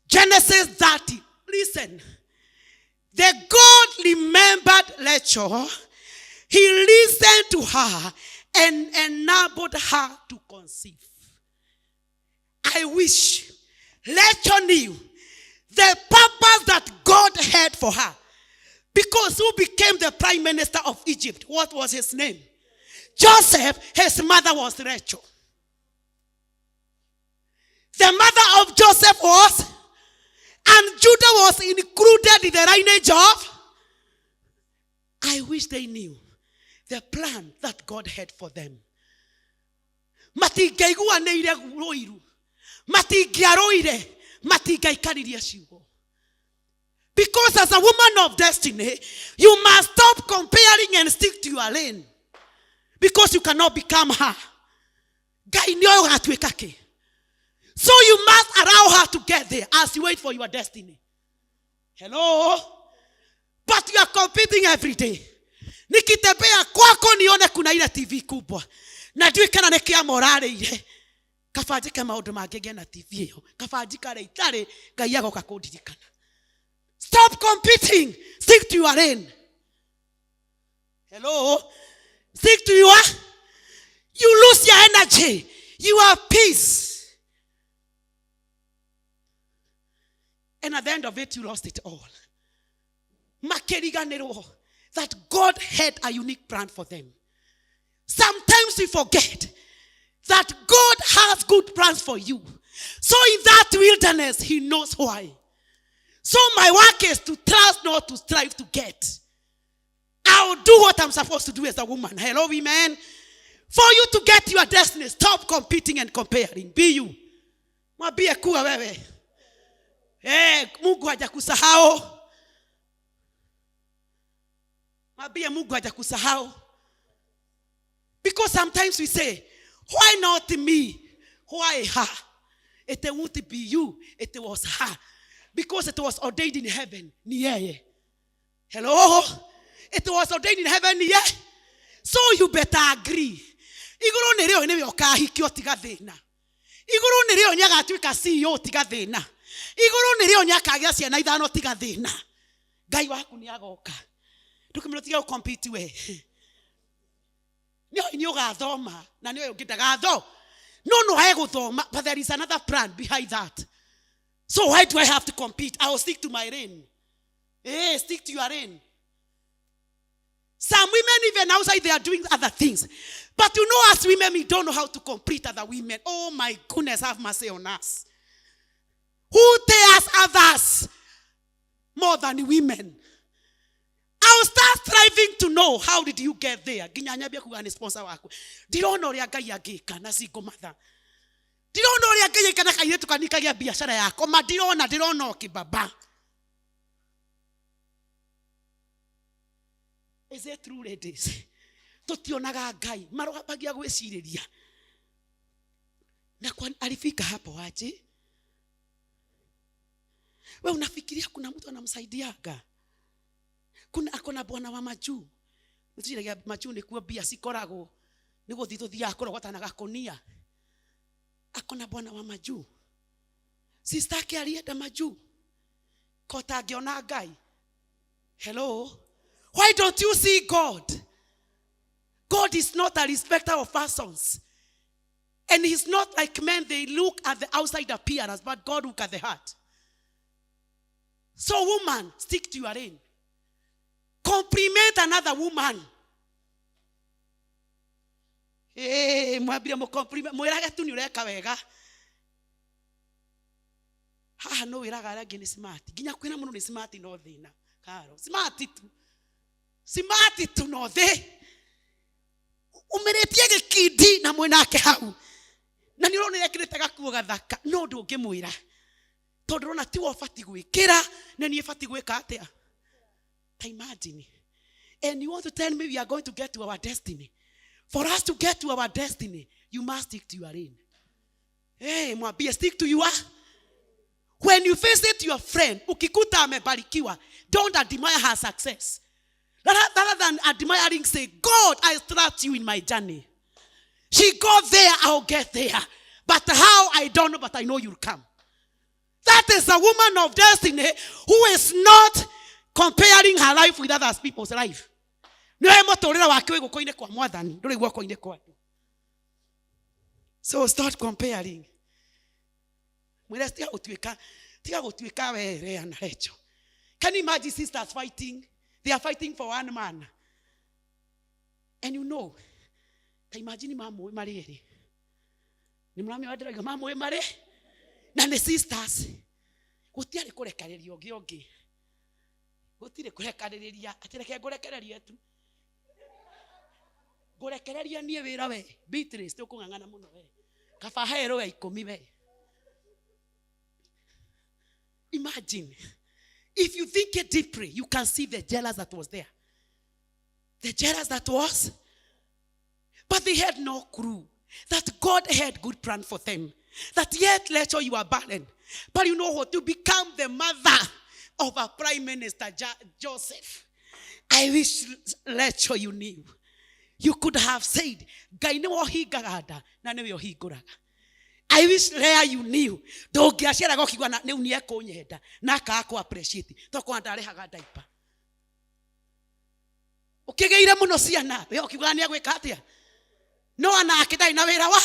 Genesis 30. Listen. The God remembered Rachel. He listened to her and enabled her to conceive. I wish Rachel knew the purpose that God had for her. Because who became the prime minister of Egypt? What was his name? Joseph. His mother was Rachel. The mother of Joseph was, and Judah was included in the lineage of. I wish they knew the plan that God had for them. Matingaigua neire roiru. Matingiaroire. Matingaikariria ciugo. Because as a woman of destiny, you must stop comparing and stick to your lane. Because you cannot become her. So you must allow her to get there as you wait for your destiny. Hello? But you are competing every day. Nikitembea kwako nione kuna ile TV kubwa. Najui kana nekia morale ile. Kafajika maundu mangege na TV hiyo. Kafajika reitare ngai yako kakundirikana. Stop competing. Stick to your lane. Hello? Stick to your. You lose your energy. You have peace. And at the end of it, you lost it all. That God had a unique plan for them. Sometimes we forget that God has good plans for you. So in that wilderness, he knows why. So my work is to trust, not to strive to get. I'll do what I'm supposed to do as a woman. Hello, women. For you to get your destiny, stop competing and comparing. Be you. Mwambie kuwa wewe. Mungu hajakusahau. Mwambie Mungu hajakusahau. Because sometimes we say, why not me? Why her? It won't be you. It was her. Because it was ordained in heaven. Ni yeye. Hello? It was ordained in heaven. Ni yeye. So you better agree. Iguru nireo niwe okahikio tiga thina. Iguru nireo nyaga tuika CEO tiga thina. Iguru nireo nyakagia ciana ithano tiga thina. Ngai waku ni agoka. Ndukimiro tiga compete we. Ni ugathoma na ni ungidaga tho. No I guthoma, but there is another plan behind that. So why do I have to compete? I will stick to my lane. Stick to your lane. Some women even outside they are doing other things. But you know, as women, we don't know how to compete other women. Oh my goodness, have mercy on us. Who dares others more than women? I'll start striving to know how did you get there. Kinyanjui kuga ni sponsor wako. Ndirono ria Ngai agika na single mother. Ndirono ria Ngai kana kaire tukanikagia biashara yako. Ndirono kibaba. Is it true, ladies? Tutionaga Ngai marogabagia gwiciriria. Na kwa alifika hapo aje? Wewe unafikiria kuna mtu anamsaidiaga? Kuna akona bwana wa majuu. Nitiragia majuu ni kuwa bia sikorago. Nigo thithia akora watanaga konia. Akona bwana wa majuu. Sister yake alienda majuu. Kota angeona Ngai. Hello? Why don't you see God? God is not a respecter of persons. And he's not like men, they look at the outside appearance, but God looks at the heart. So woman, stick to your lane. Compliment another woman. Mwambie mo compliment, mwirage tu ni ureka wega. Ha no wiraga aragi ni smart. Ginya kwina muno ni smart no thina. Karo, smart tu. Smart tu no the. Umeretie gikindi na mwenake hau. Na ni urone yakirete gakuo gathaka. No ndungimwira. Tondu rona ti wofati gwikira na ni ifati gwika atia. Imagine. And you want to tell me we are going to get to our destiny. For us to get to our destiny, you must stick to your lane. Mwambie stick to your. When you visit your friend, ukikuta amebarikiwa, don't admire her success. Rather than admiring, say, God, I trust you in my journey. She got there, I'll get there. But how, I don't know, but I know you'll come. That is a woman of destiny who is not comparing her life with other people's life. So start comparing. Can you imagine sisters fighting? They are fighting for one man. And you know, imagine mamu marry. Nimrami wadiraga mamu marry. Na the sisters. Gutiari kurekereria ogi. Gutire kurekereria, atireke gurekereria tu. Gurekereria nie wira we. Beatrice tukungangana muno we. Kaba hero we 10 we. Imagine. If you think it deeply, you can see the jealous that was there. The jealous that was. But they had no clue that God had good plan for them. That yet later you are barren. But you know what? To become the mother of a prime minister, Joseph. I wish later you knew. You could have said, I wish Leah you knew. Don't get share go kiwa na new nie ko nyenda. Na ka ko appreciate. To ko ndare haga diaper. Ukigeire muno ciana, we ukiuga ni agwika atia. No ana akidai na wira wa.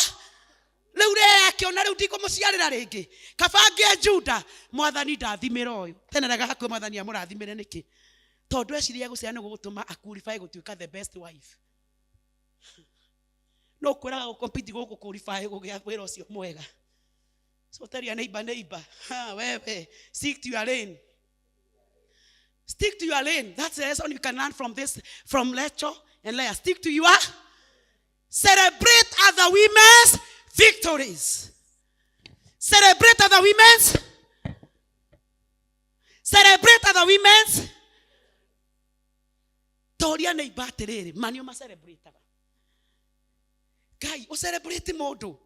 Riu Leah akiona riu ndiko muciarira ringi. Kabange Juda, mwathani ndathimira uyu. Tene daga hakwe mwathani amurathimire niki. Tondu eciria guciara no gutuma akurify gutuika the best wife. No kwera go compete go qualify go get where ocio mwega. So tell your neighbor, wewe, stick to your lane. Stick to your lane. That's the lesson you can learn from this, from lecture and Leah. Stick to your. Celebrate other women's victories. Celebrate other women's. Celebrate other women's. Toria neighbor terere, manio ma celebrate. Guy, o celebrate modo.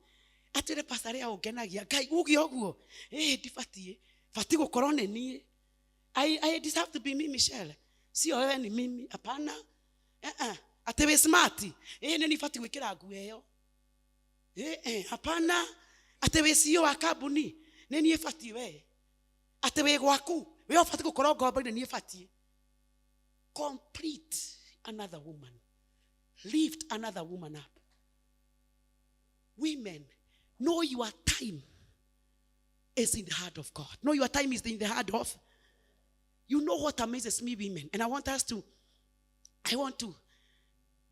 Atire pasare ya ogenagia. Guy, ugi oguo. Difati. Fati go korone ni. I this have to be me, Michelle. Si wewe ni mimi. Hapana. Atewe smarti. Neni fati wekera agueyo. Hapana. Atewe siyo akabuni. Neni efati we. Atewe gwaku. We ofati go korogo ba neni efati. Complete another woman. Lift another woman up. Women, know your time is in the heart of God. Know your time is in the heart of. You know what amazes me, women. And I want to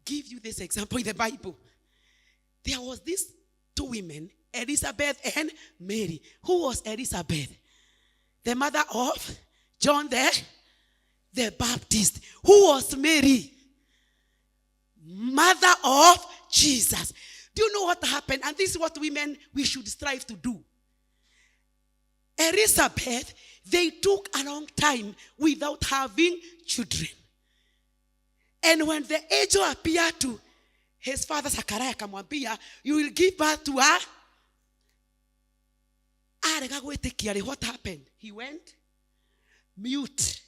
give you this example in the Bible. There was these two women, Elizabeth and Mary. Who was Elizabeth? The mother of John the Baptist. Who was Mary? Mother of Jesus. Do you know what happened? And this is what women, we should strive to do. Elizabeth, they took a long time without having children. And when the angel appeared to his father Zachariah, you will give birth to her. What happened? He went mute.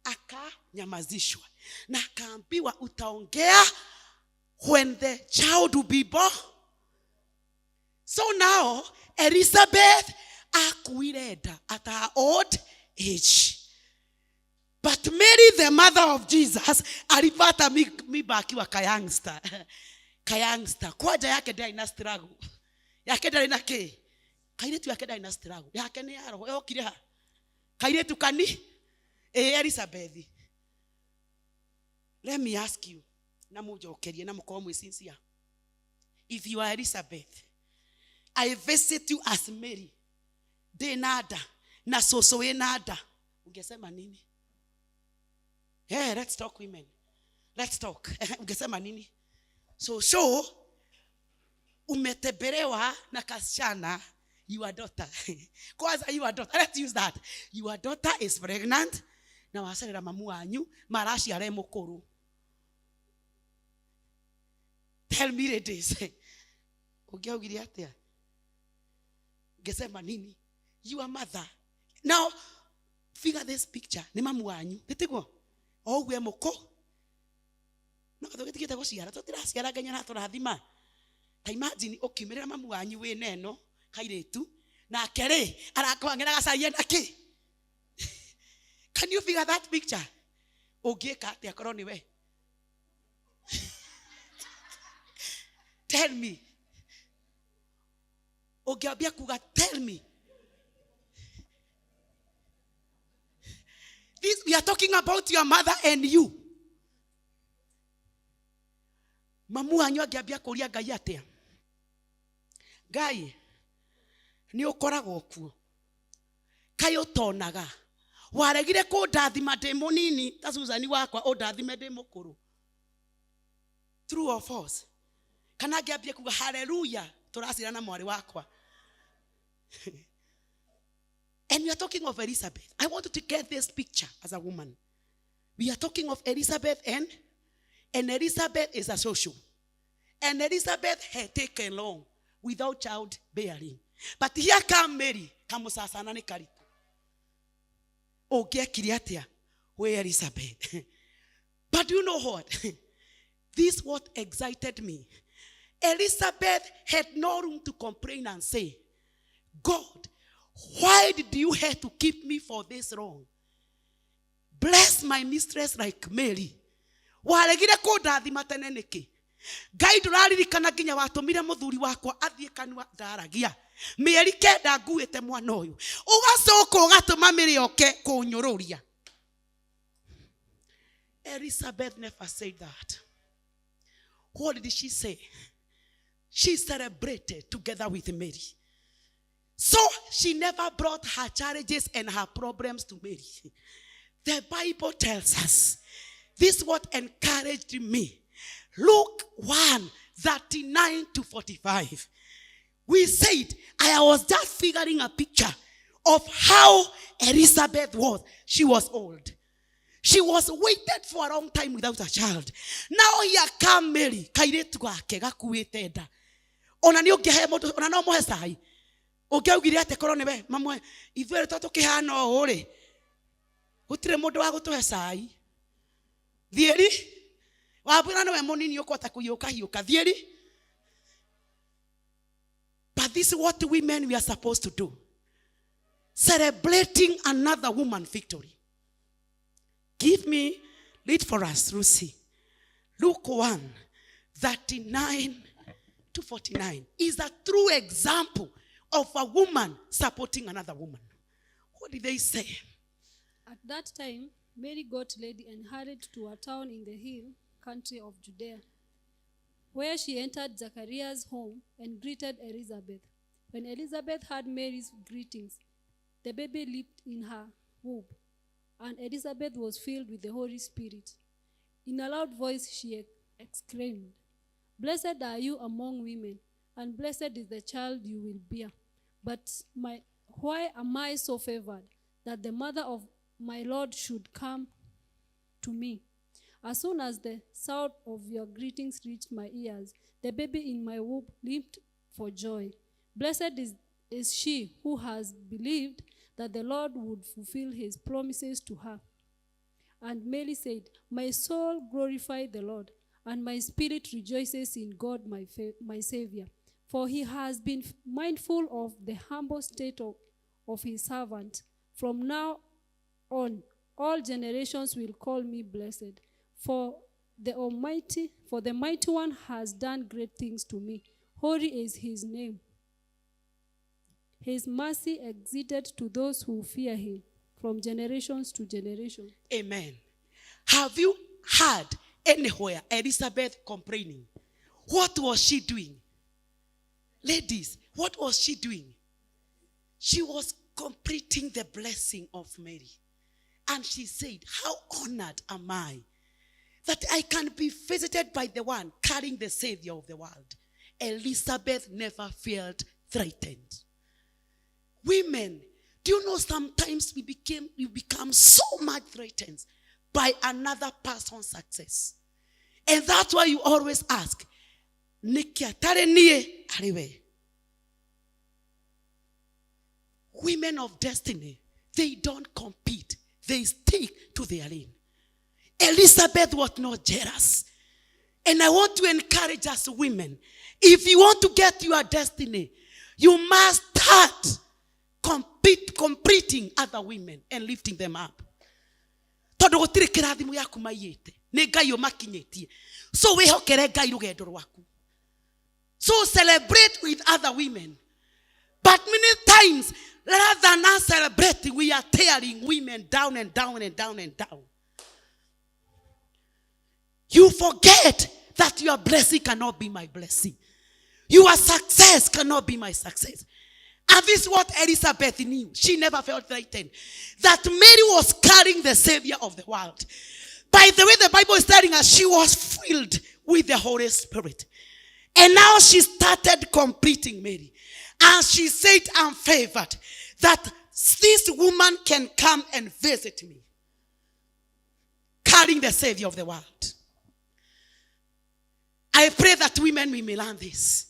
Akanyamazishwa. Na akaambiwa utaongea when the child will be born. So now, Elizabeth akuireda at her old age. But Mary, the mother of Jesus, alipata miba akiwa kayangster. Kayangster. Kwaja yake dia ina struggle. Yake dia ina ke. Kairetu yake dia ina struggle. Yake ni yaro. Eo kireha. Kairetu kani. Elizabeth. Let me ask you. If you are Elizabeth, I visit you as Mary. De nada. Na soso e nada. Ungesema nini? Yeah, let's talk, women. Let's talk. Ungesema nini? So, umetebelewa na kasichana, your daughter. Kwanza your daughter. Let's use that. Your daughter is pregnant. Na waserera mamu anyu, marashi are mukuru. Tell me it is. Your mother. Now, figure this picture. Ni mamu wanyu. Tetego. Oh, we moko. No, get go siara. Totira siara ganya na torathima. Imagine okimera mamu wanyu we neno kairetu na kere arakwangira gacaye naki. Can you figure that picture? Ogieka ati akoro ni we. Tell me. Ogiabia kuga, tell me. This, we are talking about your mother and you. Mamu anyu agiabia kuria Ngai atia. Ngai ni ukoragwo kuo. Kai utonaga. Waregire ko ndathima ndi munini ta Suzani wakwa o ndathime ndi mukuru. True or false? Kana ngiambie kuga hallelujah turacira na mwari wakwa. And we are talking of Elizabeth. I want you to get this picture as a woman. We are talking of Elizabeth and Elizabeth is a social. And Elizabeth had taken long without childbearing. But here come Mary. Kamusasana ni karitu. Okay, Kiriatia. Where Elizabeth? But you know what? This what excited me. Elizabeth had no room to complain and say, God, why did you have to keep me for this long? Bless my mistress like Mary. Waregire ko ndathima tene niki. Ngai nduraririkana nginya watumire muthuri wakwa athie kanua ndaragia. Mĩeri kenda nguĩte mwana ũyũ. Ũgacoka ũgatũma Mary oke kũnyũrũria. Elizabeth never said that. What did she say? She celebrated together with Mary. So she never brought her challenges and her problems to Mary. The Bible tells us, this is what encouraged me. Luke 1:39-45. We said, I was just figuring a picture of how Elizabeth was. She was old. She was waited for a long time without a child. Now here come Mary. Kairetu gake gakuite nda. Ona ni ungehe mundu ona no muhe sai. Ungeugire ate korwo niwe mamwe ithuere to tukihana o ri. Gutire mundu wa gutuhe sai. Thieri wabwira niwe munini ukota kuyuka hiuka thieri. But this is what women we are supposed to do. Celebrating another woman victory. Give me, read for us, Lucy. Luke 1:39-49 is a true example of a woman supporting another woman. What did they say? At that time, Mary got ready and hurried to a town in the hill country of Judea, where she entered Zachariah's home and greeted Elizabeth. When Elizabeth heard Mary's greetings, the baby leaped in her womb, and Elizabeth was filled with the Holy Spirit. In a loud voice she exclaimed, "Blessed are you among women, and blessed is the child you will bear. But why am I so favored that the mother of my Lord should come to me? As soon as the sound of your greetings reached my ears, the baby in my womb leaped for joy. Blessed is she who has believed that the Lord would fulfill his promises to her." And Mary said, "My soul glorifies the Lord, and my spirit rejoices in God my Savior. For he has been mindful of the humble state of his servant. From now on, all generations will call me blessed. For the mighty one has done great things to me. Holy is his name. His mercy extended to those who fear him from generations to generation." Amen. Have you heard anywhere Elizabeth complaining? What was she doing? Ladies, what was she doing? She was completing the blessing of Mary. And she said, "How honored am I that I can be visited by the one carrying the Savior of the world." Elizabeth never felt threatened. Women, do you know sometimes we become so much threatened by another person's success? And that's why you always ask, "Nikia tare nie ariwe." Women of destiny, they don't compete. They stick to their lane. Elizabeth was not jealous. And I want to encourage us women, if you want to get your destiny, you must start completing other women and lifting them up. Tondu gutire kirathimo yaku maiyite ni Ngai umakinyitie. So wihokere Ngai rugendo rwaku. So celebrate with other women. But many times, rather than us celebrating, we are tearing women down and down and down and down. You forget that your blessing cannot be my blessing. Your success cannot be my success. And this is what Elizabeth knew. She never felt threatened. That Mary was carrying the Savior of the world. By the way, the Bible is telling us she was filled with the Holy Spirit. And now she started completing Mary. And she said, "I'm favored that this woman can come and visit me, carrying the Savior of the world. I pray that women may learn this,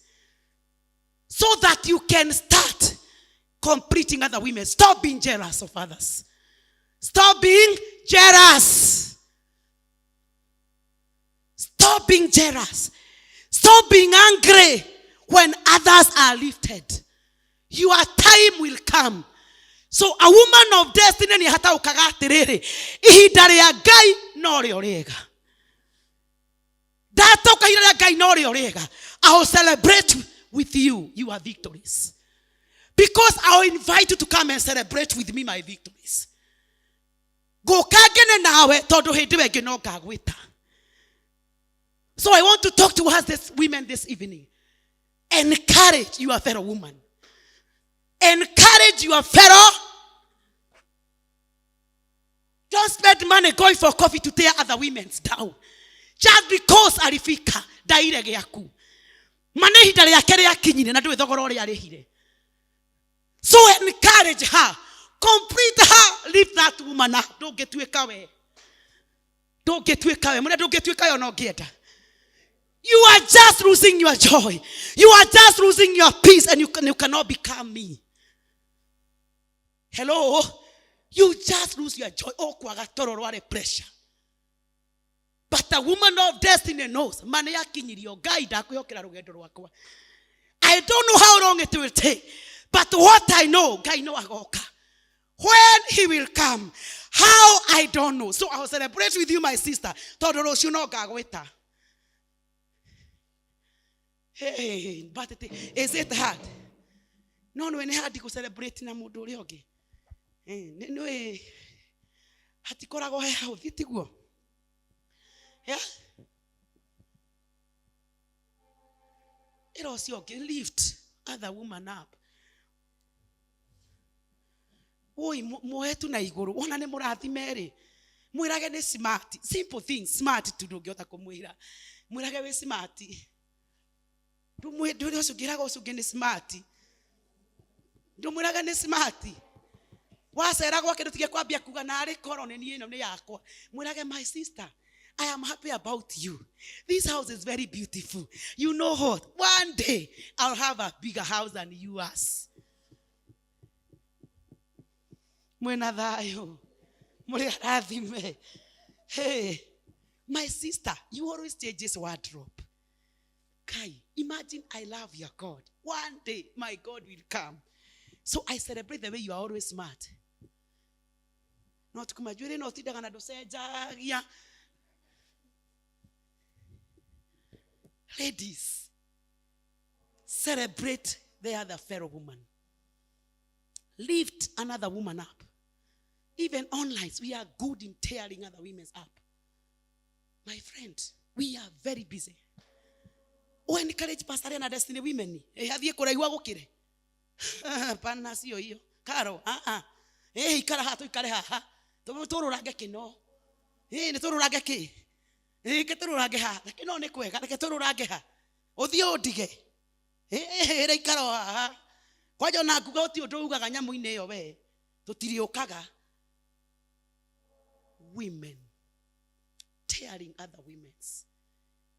so that you can start completing other women. Stop being jealous of others. Stop being jealous. Stop being jealous. Stop being angry when others are lifted. Your time will come. So a woman of destiny ni hata ukaga ihinda ria Ngai no rio riega. Datoka ihinda ria Ngai no rio riega. I will celebrate with you your victories. Because I will invite you to come and celebrate with me my victories. Go kagene nawe todo hindi wenge no ngagwita. So I want to talk to us, this women, this evening. Encourage your fellow woman. Encourage your fellow. Don't spend money going for coffee to tear other women down. Just because alifika dairege yaku. Mane hidale yakere yakinyine na duwe thogoro ria rihire. So encourage her. Complete her. Lift that woman up. Don't get to a kawe. Don't get to a kawe. Muna don't get to a kawe no geta. You are just losing your joy. You are just losing your peace, and you cannot become me. Hello? You just lose your joy. Oh, kwaga pressure. But a woman of destiny knows. I don't know how long it will take. But what I know, when he will come, how I don't know. So I will celebrate with you, my sister. Hey, but is it hard? No, when hard to celebrate na mudu uri ogi. No, hatikora go health itiguo. Yeah. It was okay. Lift other woman up. Oi, moetu na iguru. Ona ne murathi mere. Mwirage ne smart. Simple things. Smart to do gyota kumwira. Mwirage we smart. Do you also get smart? Do mwiraga ne smart? Wasera kwa kedo tige kwambia kuga na ari korone ni eno ne yakwa. Mwirage, my sister, I am happy about you. This house is very beautiful. You know what? One day I'll have a bigger house than yours. Mwena thayo. Mwira rathime. Hey, my sister, you always change this wardrobe. Kai, imagine I love your God. One day, my God will come. So I celebrate the way you are always smart. Not kumajuri no tida kana doseja ya. Ladies, celebrate the other fellow woman. Lift another woman up. Even online, we are good in tearing other women up. My friend, we are very busy. Oh, encourage pastor and destiny women. Have you kuraiwa gukire? Pana sio hiyo. Karo, ikara ha to ikare ha. Toro rage kino. Ni toro rage ki. Ke toro rage ha. Kino ne kwega, ke toro rage ha. Othio dige. Re ikaro ha. Kwajo na kuga otio dougaga nyamu-ine yo we. Tutiriokaga. Women tearing other women's.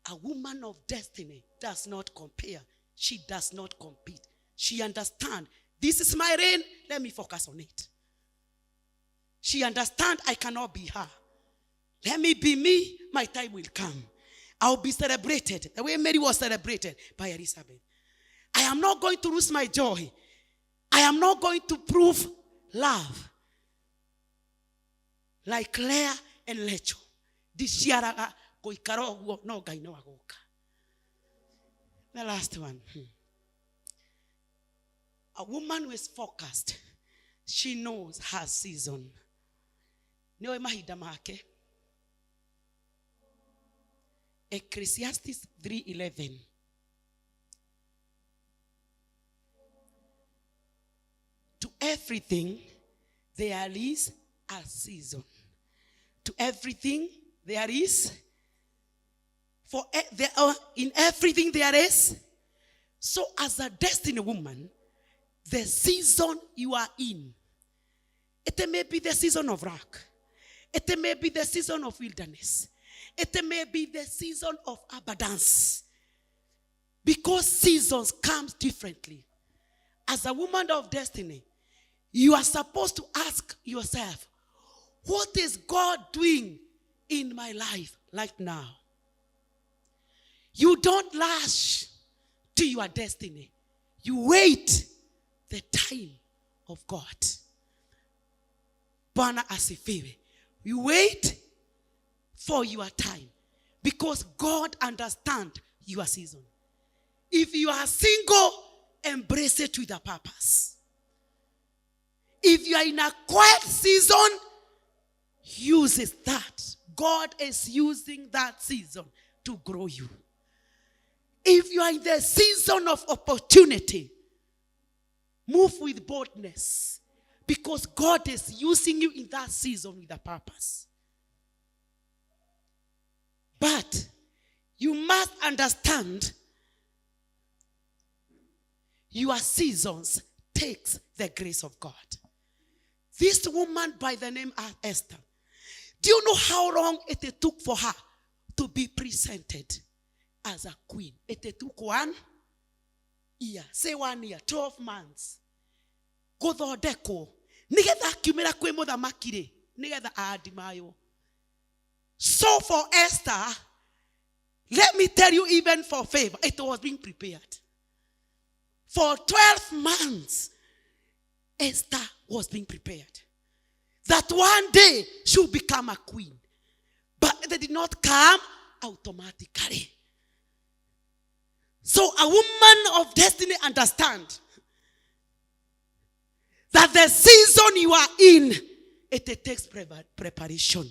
A woman of destiny does not compare. She does not compete. She understands, this is my reign, let me focus on it. She understands, I cannot be her. Let me be me, my time will come. I will be celebrated the way Mary was celebrated by Elizabeth. I am not going to lose my joy. I am not going to prove love like LEAH and LEAH. Dishiaraga. The last one. A woman who is focused, she knows her season. Niwe mahida make. Ecclesiastes 3:11. To everything there is a season. To everything there is. For in everything there is. So as a destiny woman, the season you are in It may be the season of lack. It may be the season of wilderness. It may be the season of abundance. Because seasons come differently. As a woman of destiny, you are supposed to ask yourself, what is God doing in my life right now? You don't rush to your destiny. You wait the time of God. Bwana asifiwe. You wait for your time because God understands your season. If you are single, embrace it with a purpose. If you are in a quiet season, use it that. God is using that season to grow you. If you are in the season of opportunity, move with boldness because God is using you in that season with a purpose. But you must understand your seasons takes the grace of God. This woman by the name of Esther, do you know how long it took for her to be presented as a queen? It took 1 year. Say 1 year, 12 months. Guthodeko. Nigetha kiumira kwi muthamaki ri, nigetha aadimayo. So for Esther, let me tell you, even for favor, it was being prepared. For 12 months, Esther was being prepared. That one day she would become a queen. But they did not come automatically. So a woman of destiny understands that the season you are in, it takes preparation.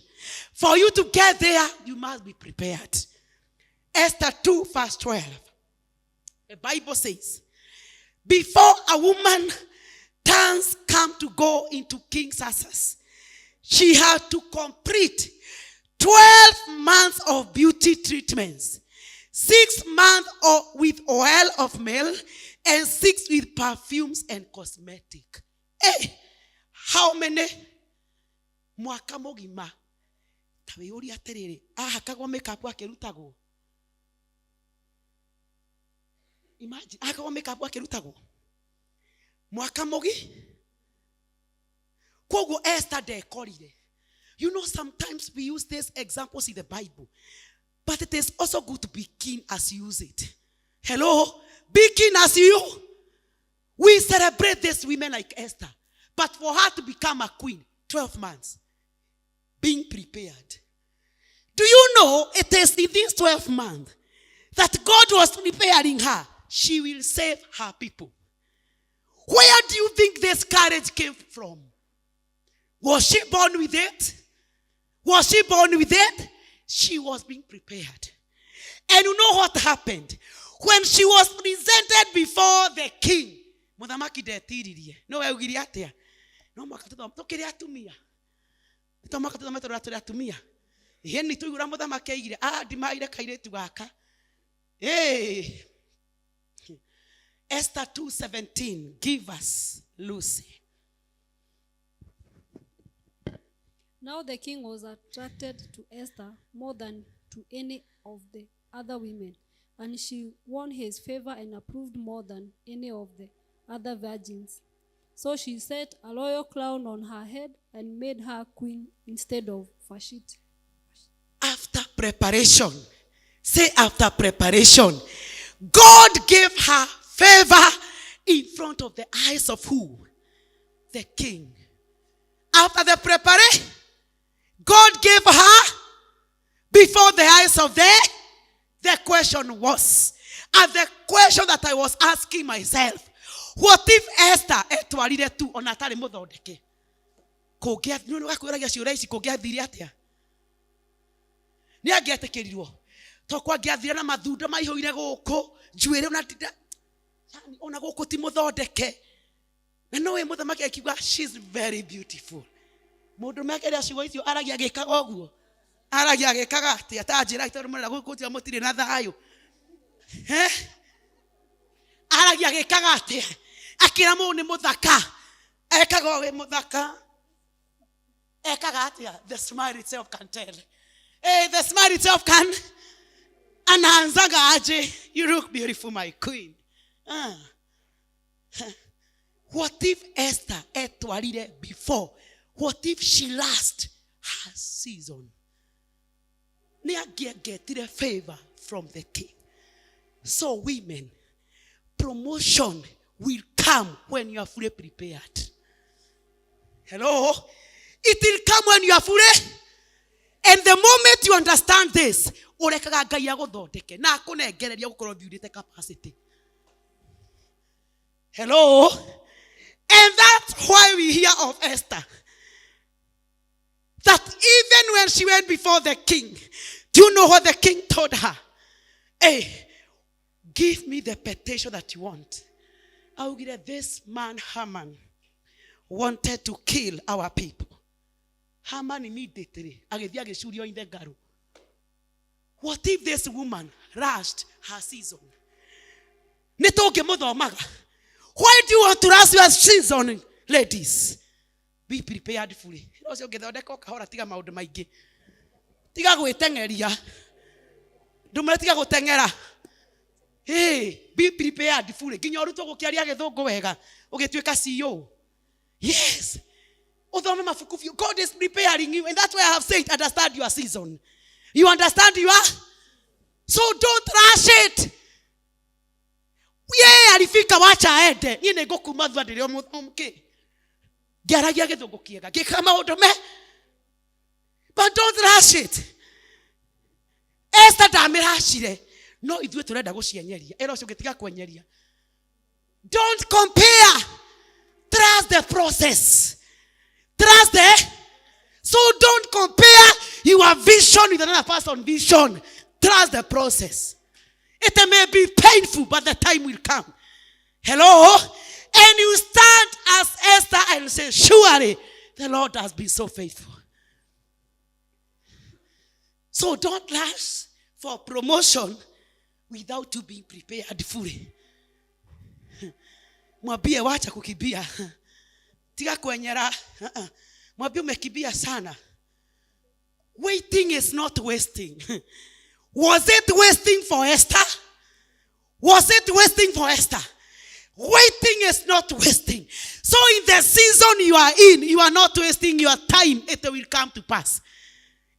For you to get there, you must be prepared. Esther 2 verse 12. The Bible says, before a woman come to go into King Xerxes, she had to complete 12 months of beauty treatments, 6 months with oil of male, and 6 with perfumes and cosmetic. Hey, how many? Mwaka mogima. Tabiuri aterere. Hakagwa makeup akerutago. Imagine, hakagwa makeup akerutago. Mwaka mogi. Kogo Esther de korire. You know, sometimes we use these examples in the Bible, but it is also good to be keen as you use it. Hello? Be keen as you. We celebrate these women like Esther, but for her to become a queen, 12 months, being prepared. Do you know it is in these 12 months that God was preparing her? She will save her people. Where do you think this courage came from? Was she born with it? Was she born with it? She was being prepared. And you know what happened? When she was presented before the king, Muthamaki detiririe. No eugiri atia. No makatuto tokiri atumia. To makatuto metoro atumia. Heni tu igura Muthamaki aigire dimaire kairetu gaka. Hey. Esther 2:17. Give us Lucy. Now the king was attracted to Esther more than to any of the other women, and she won his favor and approved more than any of the other virgins. So she set a royal crown on her head and made her queen instead of Vashti. After preparation, say after preparation, God gave her favor in front of the eyes of who? The king. After the preparation, God gave her before the eyes of the question was, and the question that I was asking myself, what if Esther etwarire tu onatari muthodeke? Kogia no gakwiragia ciura ici kogia thiri atia? Ni angetekerirwo. To kwa ngiathire na mathunda maihuire guku, njuire ona guku ti muthodeke. Na no we muthamaki akiuga she's very beautiful. Mundu mekeria ciugo icio aragia gikaga oguo. Aragia gikaga atia ta njira itoru murira guku ti mutire na thayo. Aragia gikaga atia. Akira mu ni muthaka. Ekaga we muthaka. The smile itself can tell. Hey, the smile itself can. Anaanzaga aje, you look beautiful, my queen. What if Esther etwarire before? What if she lost her season? Get the favor from the king. So women, promotion will come when you are fully prepared. Hello? It will come when you are fully. And the moment you understand this, hello? And that's why we hear of Esther. That even when she went before the king, do you know what the king told her? Hey, give me the petition that you want. I will give this man Haman wanted to kill our people. Haman immediately. What if this woman rushed her season? Why do you want to rush your season, ladies? Be prepared fully. Hey, be prepared fully. Yes. God is preparing you, and that's why I have said, understand your season. You understand you are? So don't rush it. Yeah, alifika wacha aende. Yine goku madwa ndio mke. Garagia githungu kiega. Gikama udome. But don't rush it. Esther damirashire. No ithuĩ turenda gucienyeria. Ero cio gitiga kwenyeria. Don't compare. Trust the process. Trust the. So don't compare your vision with another person's vision. Trust the process. It may be painful, but the time will come. Hello? And you stand as Esther and say, surely the Lord has been so faithful. So don't rush for promotion without you being prepared fully. Mwambie wacha kukibia. Tiga kwenyera. Mwambie umekibia sana. Waiting is not wasting. Was it wasting for Esther? Was it wasting for Esther? Waiting is not wasting. So in the season you are in, you are not wasting your time. It will come to pass.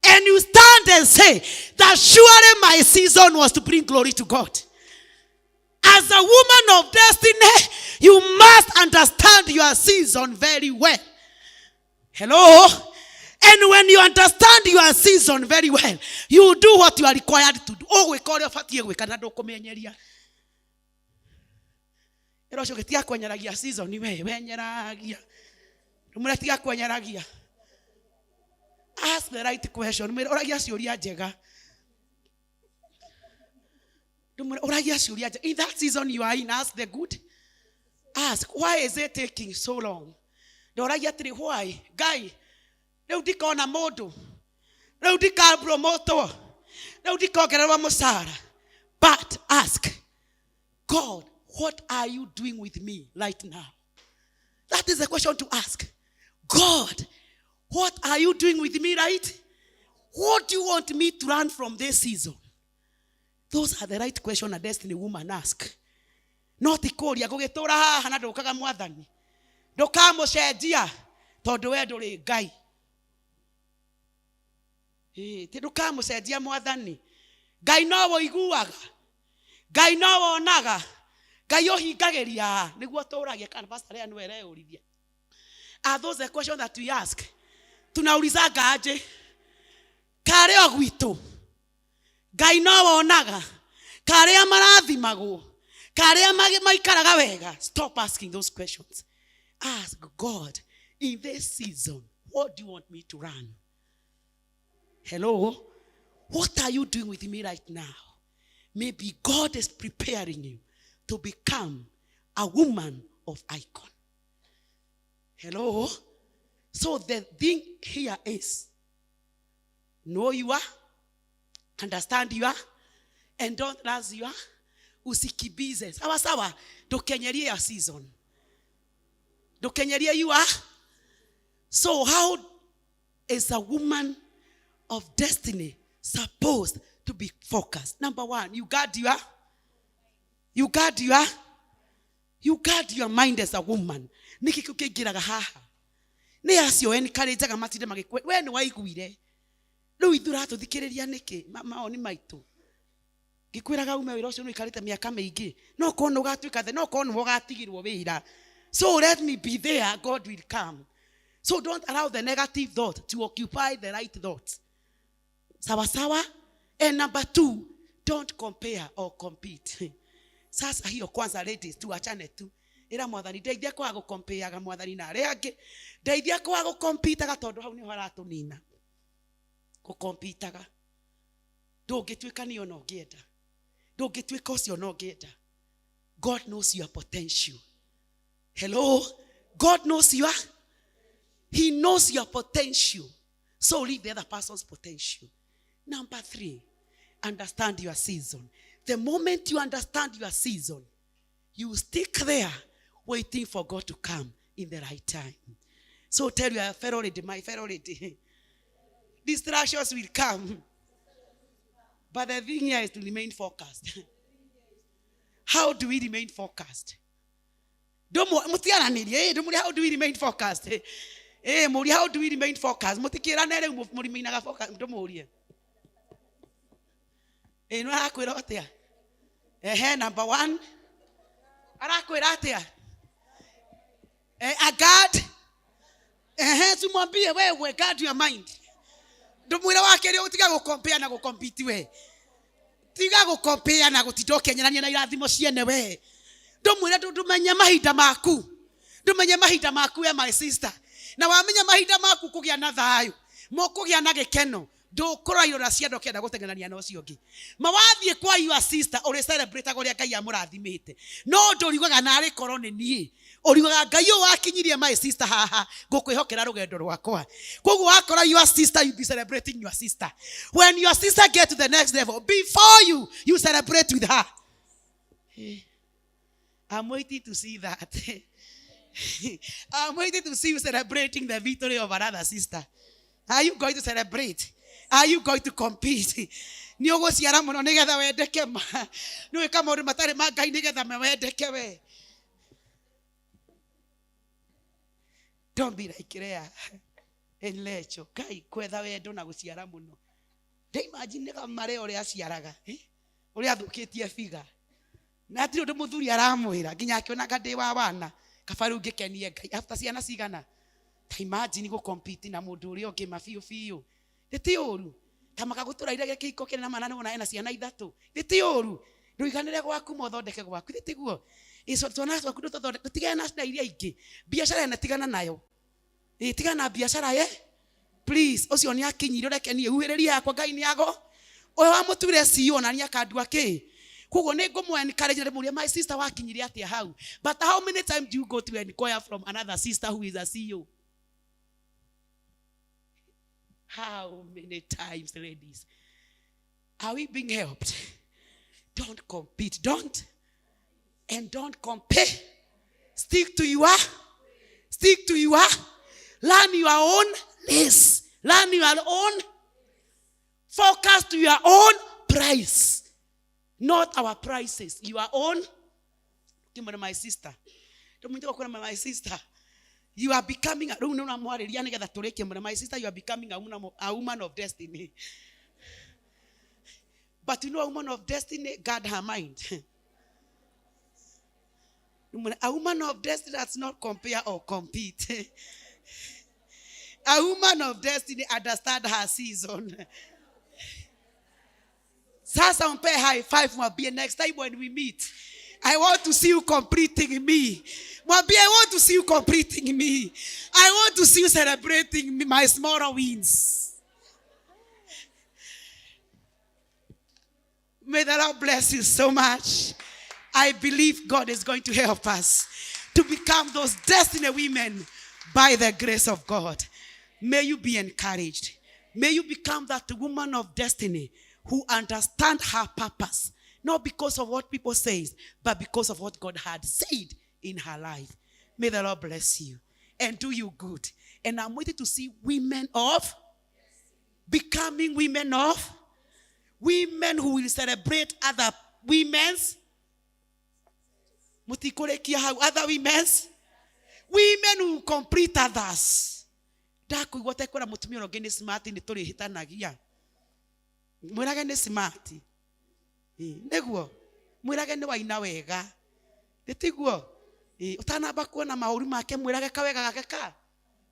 And you stand and say that surely my season was to bring glory to God. As a woman of destiny, you must understand your season very well. Hello? And when you understand your season very well, you do what you are required to do. Oh, we call your fatigue, we cannot do comenyeria. Ero sho getia kwenyeragia season ni we wenyeragia. Dumuratia kwenyeragia. Ask the right question. Oragia ciuria njega. Oragia ciuria njega. In that season you are in, ask the good. Ask, why is it taking so long? Oragia three, why? Guy, leo ndikona modo. Leo ndika promoto. Leo ndikogererwa musara. But ask, God, what are you doing with me right now? That is the question to ask. God, what are you doing with me, right? What do you want me to learn from this season? Those are the right questions a destiny woman ask. Not ikoria gugitura haha na ndukaga mwathani. Ndukamucenjia tondu we nduri Ngai. Ti ndukamucenjia mwathani. Ngai no woiguaga. Ngai no wonaga. Ngai ohingagiria niguo turagie kana pastor ria no ereurithia. Are those the questions that we ask? Tunaulizaga aje? Kare ogwitu. Ngai no wonaga. Kare amarathimagwo. Kare maikaraga wega. Stop asking those questions. Ask God, in this season, what do you want me to run? Hello? What are you doing with me right now? Maybe God is preparing you to become a woman of icon. Hello? So the thing here is, know you are, understand you are, and don't last you are. Usikibize. Sawa sawa, dokenyerie your season. Dokenyerie you are. So how is a woman of destiny supposed to be focused? Number one, you guard your mind as a woman. Niki kukigiraga haha. Ni acio encourageaga matinde magikwe. We ni waiguire. Riu ithura tuthikiriria niki maoni maitu. Gikwiraga ume wira ucio no ikarite miaka mingi. No kono ugatuika the no kono ugatigirwo wira. So let me be there, God will come. So don't allow the negative thought to occupy the right thought. Sawa sawa? And number two, don't compare or compete. Sasa hiyo kwanza ladies tuachane tu. Ira mwathani ndeithia kwaga compare mwathani na aria angi. Ndeithia kwaga compete ga tondu hau ni haratunina. Compete ga. Ndungituika ni ona ungienda. Ndungituika ucio no ungienda. God knows your potential. Hello? God knows He knows your potential. So leave the other person's potential. Number three, understand your season. The moment you understand your season, you stick there waiting for God to come in the right time. So tell your fellow lady, my fellow lady, distractions will come. But the thing here is to remain focused. How do we remain focused? How do we remain focused? How do we remain focused? Number one, a guard. Sumwambie wewe guard your mind. Ndumwira wake ri utiga go compare na go compete we. Tiga go compare na gutidokenyerania na irathimo ciene we. Ndumwira ndumenya mahinda maku. Ndumenya mahinda maku ya my sister. Na wamenya mahinda maku kugia na thayu. Mukugia na gikeno. Ndukurayura ciando kenda gutengenania no cio ngi. Mawathie kwa your sister uri celebrate agoria Ngai amurathimite. No ndurigaga na ari korwo ni nie. Urigaga Ngai wakinyirie my sister haha ngukwihokera rugendo rwakwa. Koguo akora your sister, you be celebrating your sister. When your sister get to the next level, before you celebrate with her. I'm waiting to see that. I'm waiting to see you celebrating the victory of another sister. Are you going to celebrate? Are you going to compete? Ni ogociara muno nigetha wendeke ma. Ni wika maundu matari ma Ngai nigetha wendeke we. Don't be like LEAH. En lecho Ngai kwetha wendo na guciara muno. They imagine ga mare ore aciaraga, ore athukitie figa. Na atiri undu muthuri aramwira nginya akiona ngadi wa wana kabaru ngikenie Ngai after ciana cigana. Ta imagine go compete na mundu uri ungi mafiu fiu. Nditi uru tamaka guturaire gikiko kene na manane wona ena ciana ithatu. Nditi uru nduiganire gwaku mothondeke gwaku nditi guo. Iso tona gwaku ndutothondeke tigana na iria ingi. Biashara ena tigana nayo. Tigana biashara please ucio ni akinyire rekenie huireria yakwa Ngai ni ago. Oyo wa muture CEO na ni akandua ki. Kugo ne ngomwe encourage na muria my sister wakinyire atia hau. But how many times do you go to inquire from another sister who is a CEO? How many times, ladies? Are we being helped? Don't compete. Don't compare. Stick to your. Learn your own list. Learn your own. Focus to your own price. Not our prices. Your own. My sister. My sister. You are becoming my sister, you are becoming a woman of destiny. But you know, a woman of destiny guard her mind. A woman of destiny does not compare or compete. A woman of destiny understands her season. Sasa umpe high five mwambie next time when we meet. I want to see you completing me. Mwambie, I want to see you completing me. I want to see you celebrating me, my smaller wins. May the Lord bless you so much. I believe God is going to help us to become those destiny women by the grace of God. May you be encouraged. May you become that woman of destiny who understands her purpose. Not because of what people say, but because of what God had said in her life. May the Lord bless you. and do you good. And I'm waiting to see women of becoming women who will celebrate other women's other women's women who complete others. Ndakuigua tekwira mutumia ũngĩ nĩ smart nĩ tũrĩhĩtanagia. Mwĩrage nĩ smart. Nĩguo mwĩrage nĩ waina wega. Nĩtiguo. Ũtanamba kuona maũru make mwĩrage kawega gake ka.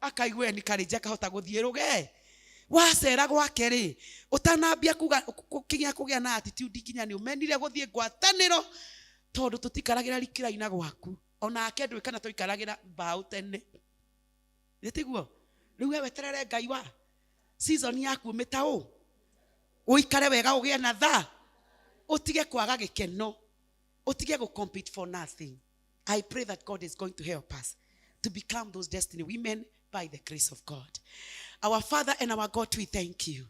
Akaigwe ni karĩnja kahota gũthiĩ rũge. Wacera gwake rĩ ũtanambia kũkinya kũgĩa na attitude kinya nĩ ũmenire gũthiĩ ngwatanĩro tondũ tũtikaragĩra rikiraina gwaku. Ona ake ndũĩ kana tũikaragĩra mbaũ tene. Nĩtiguo. Rĩu we weterere Ngai wa season yaku ũmĩtaũ. Ũikare wega ũgĩe na tha. Ũtige kwaga gĩkeno. Ũtige go compete for nothing. I pray that God is going to help us to become those destiny women by the grace of God. Our Father and our God, we thank you.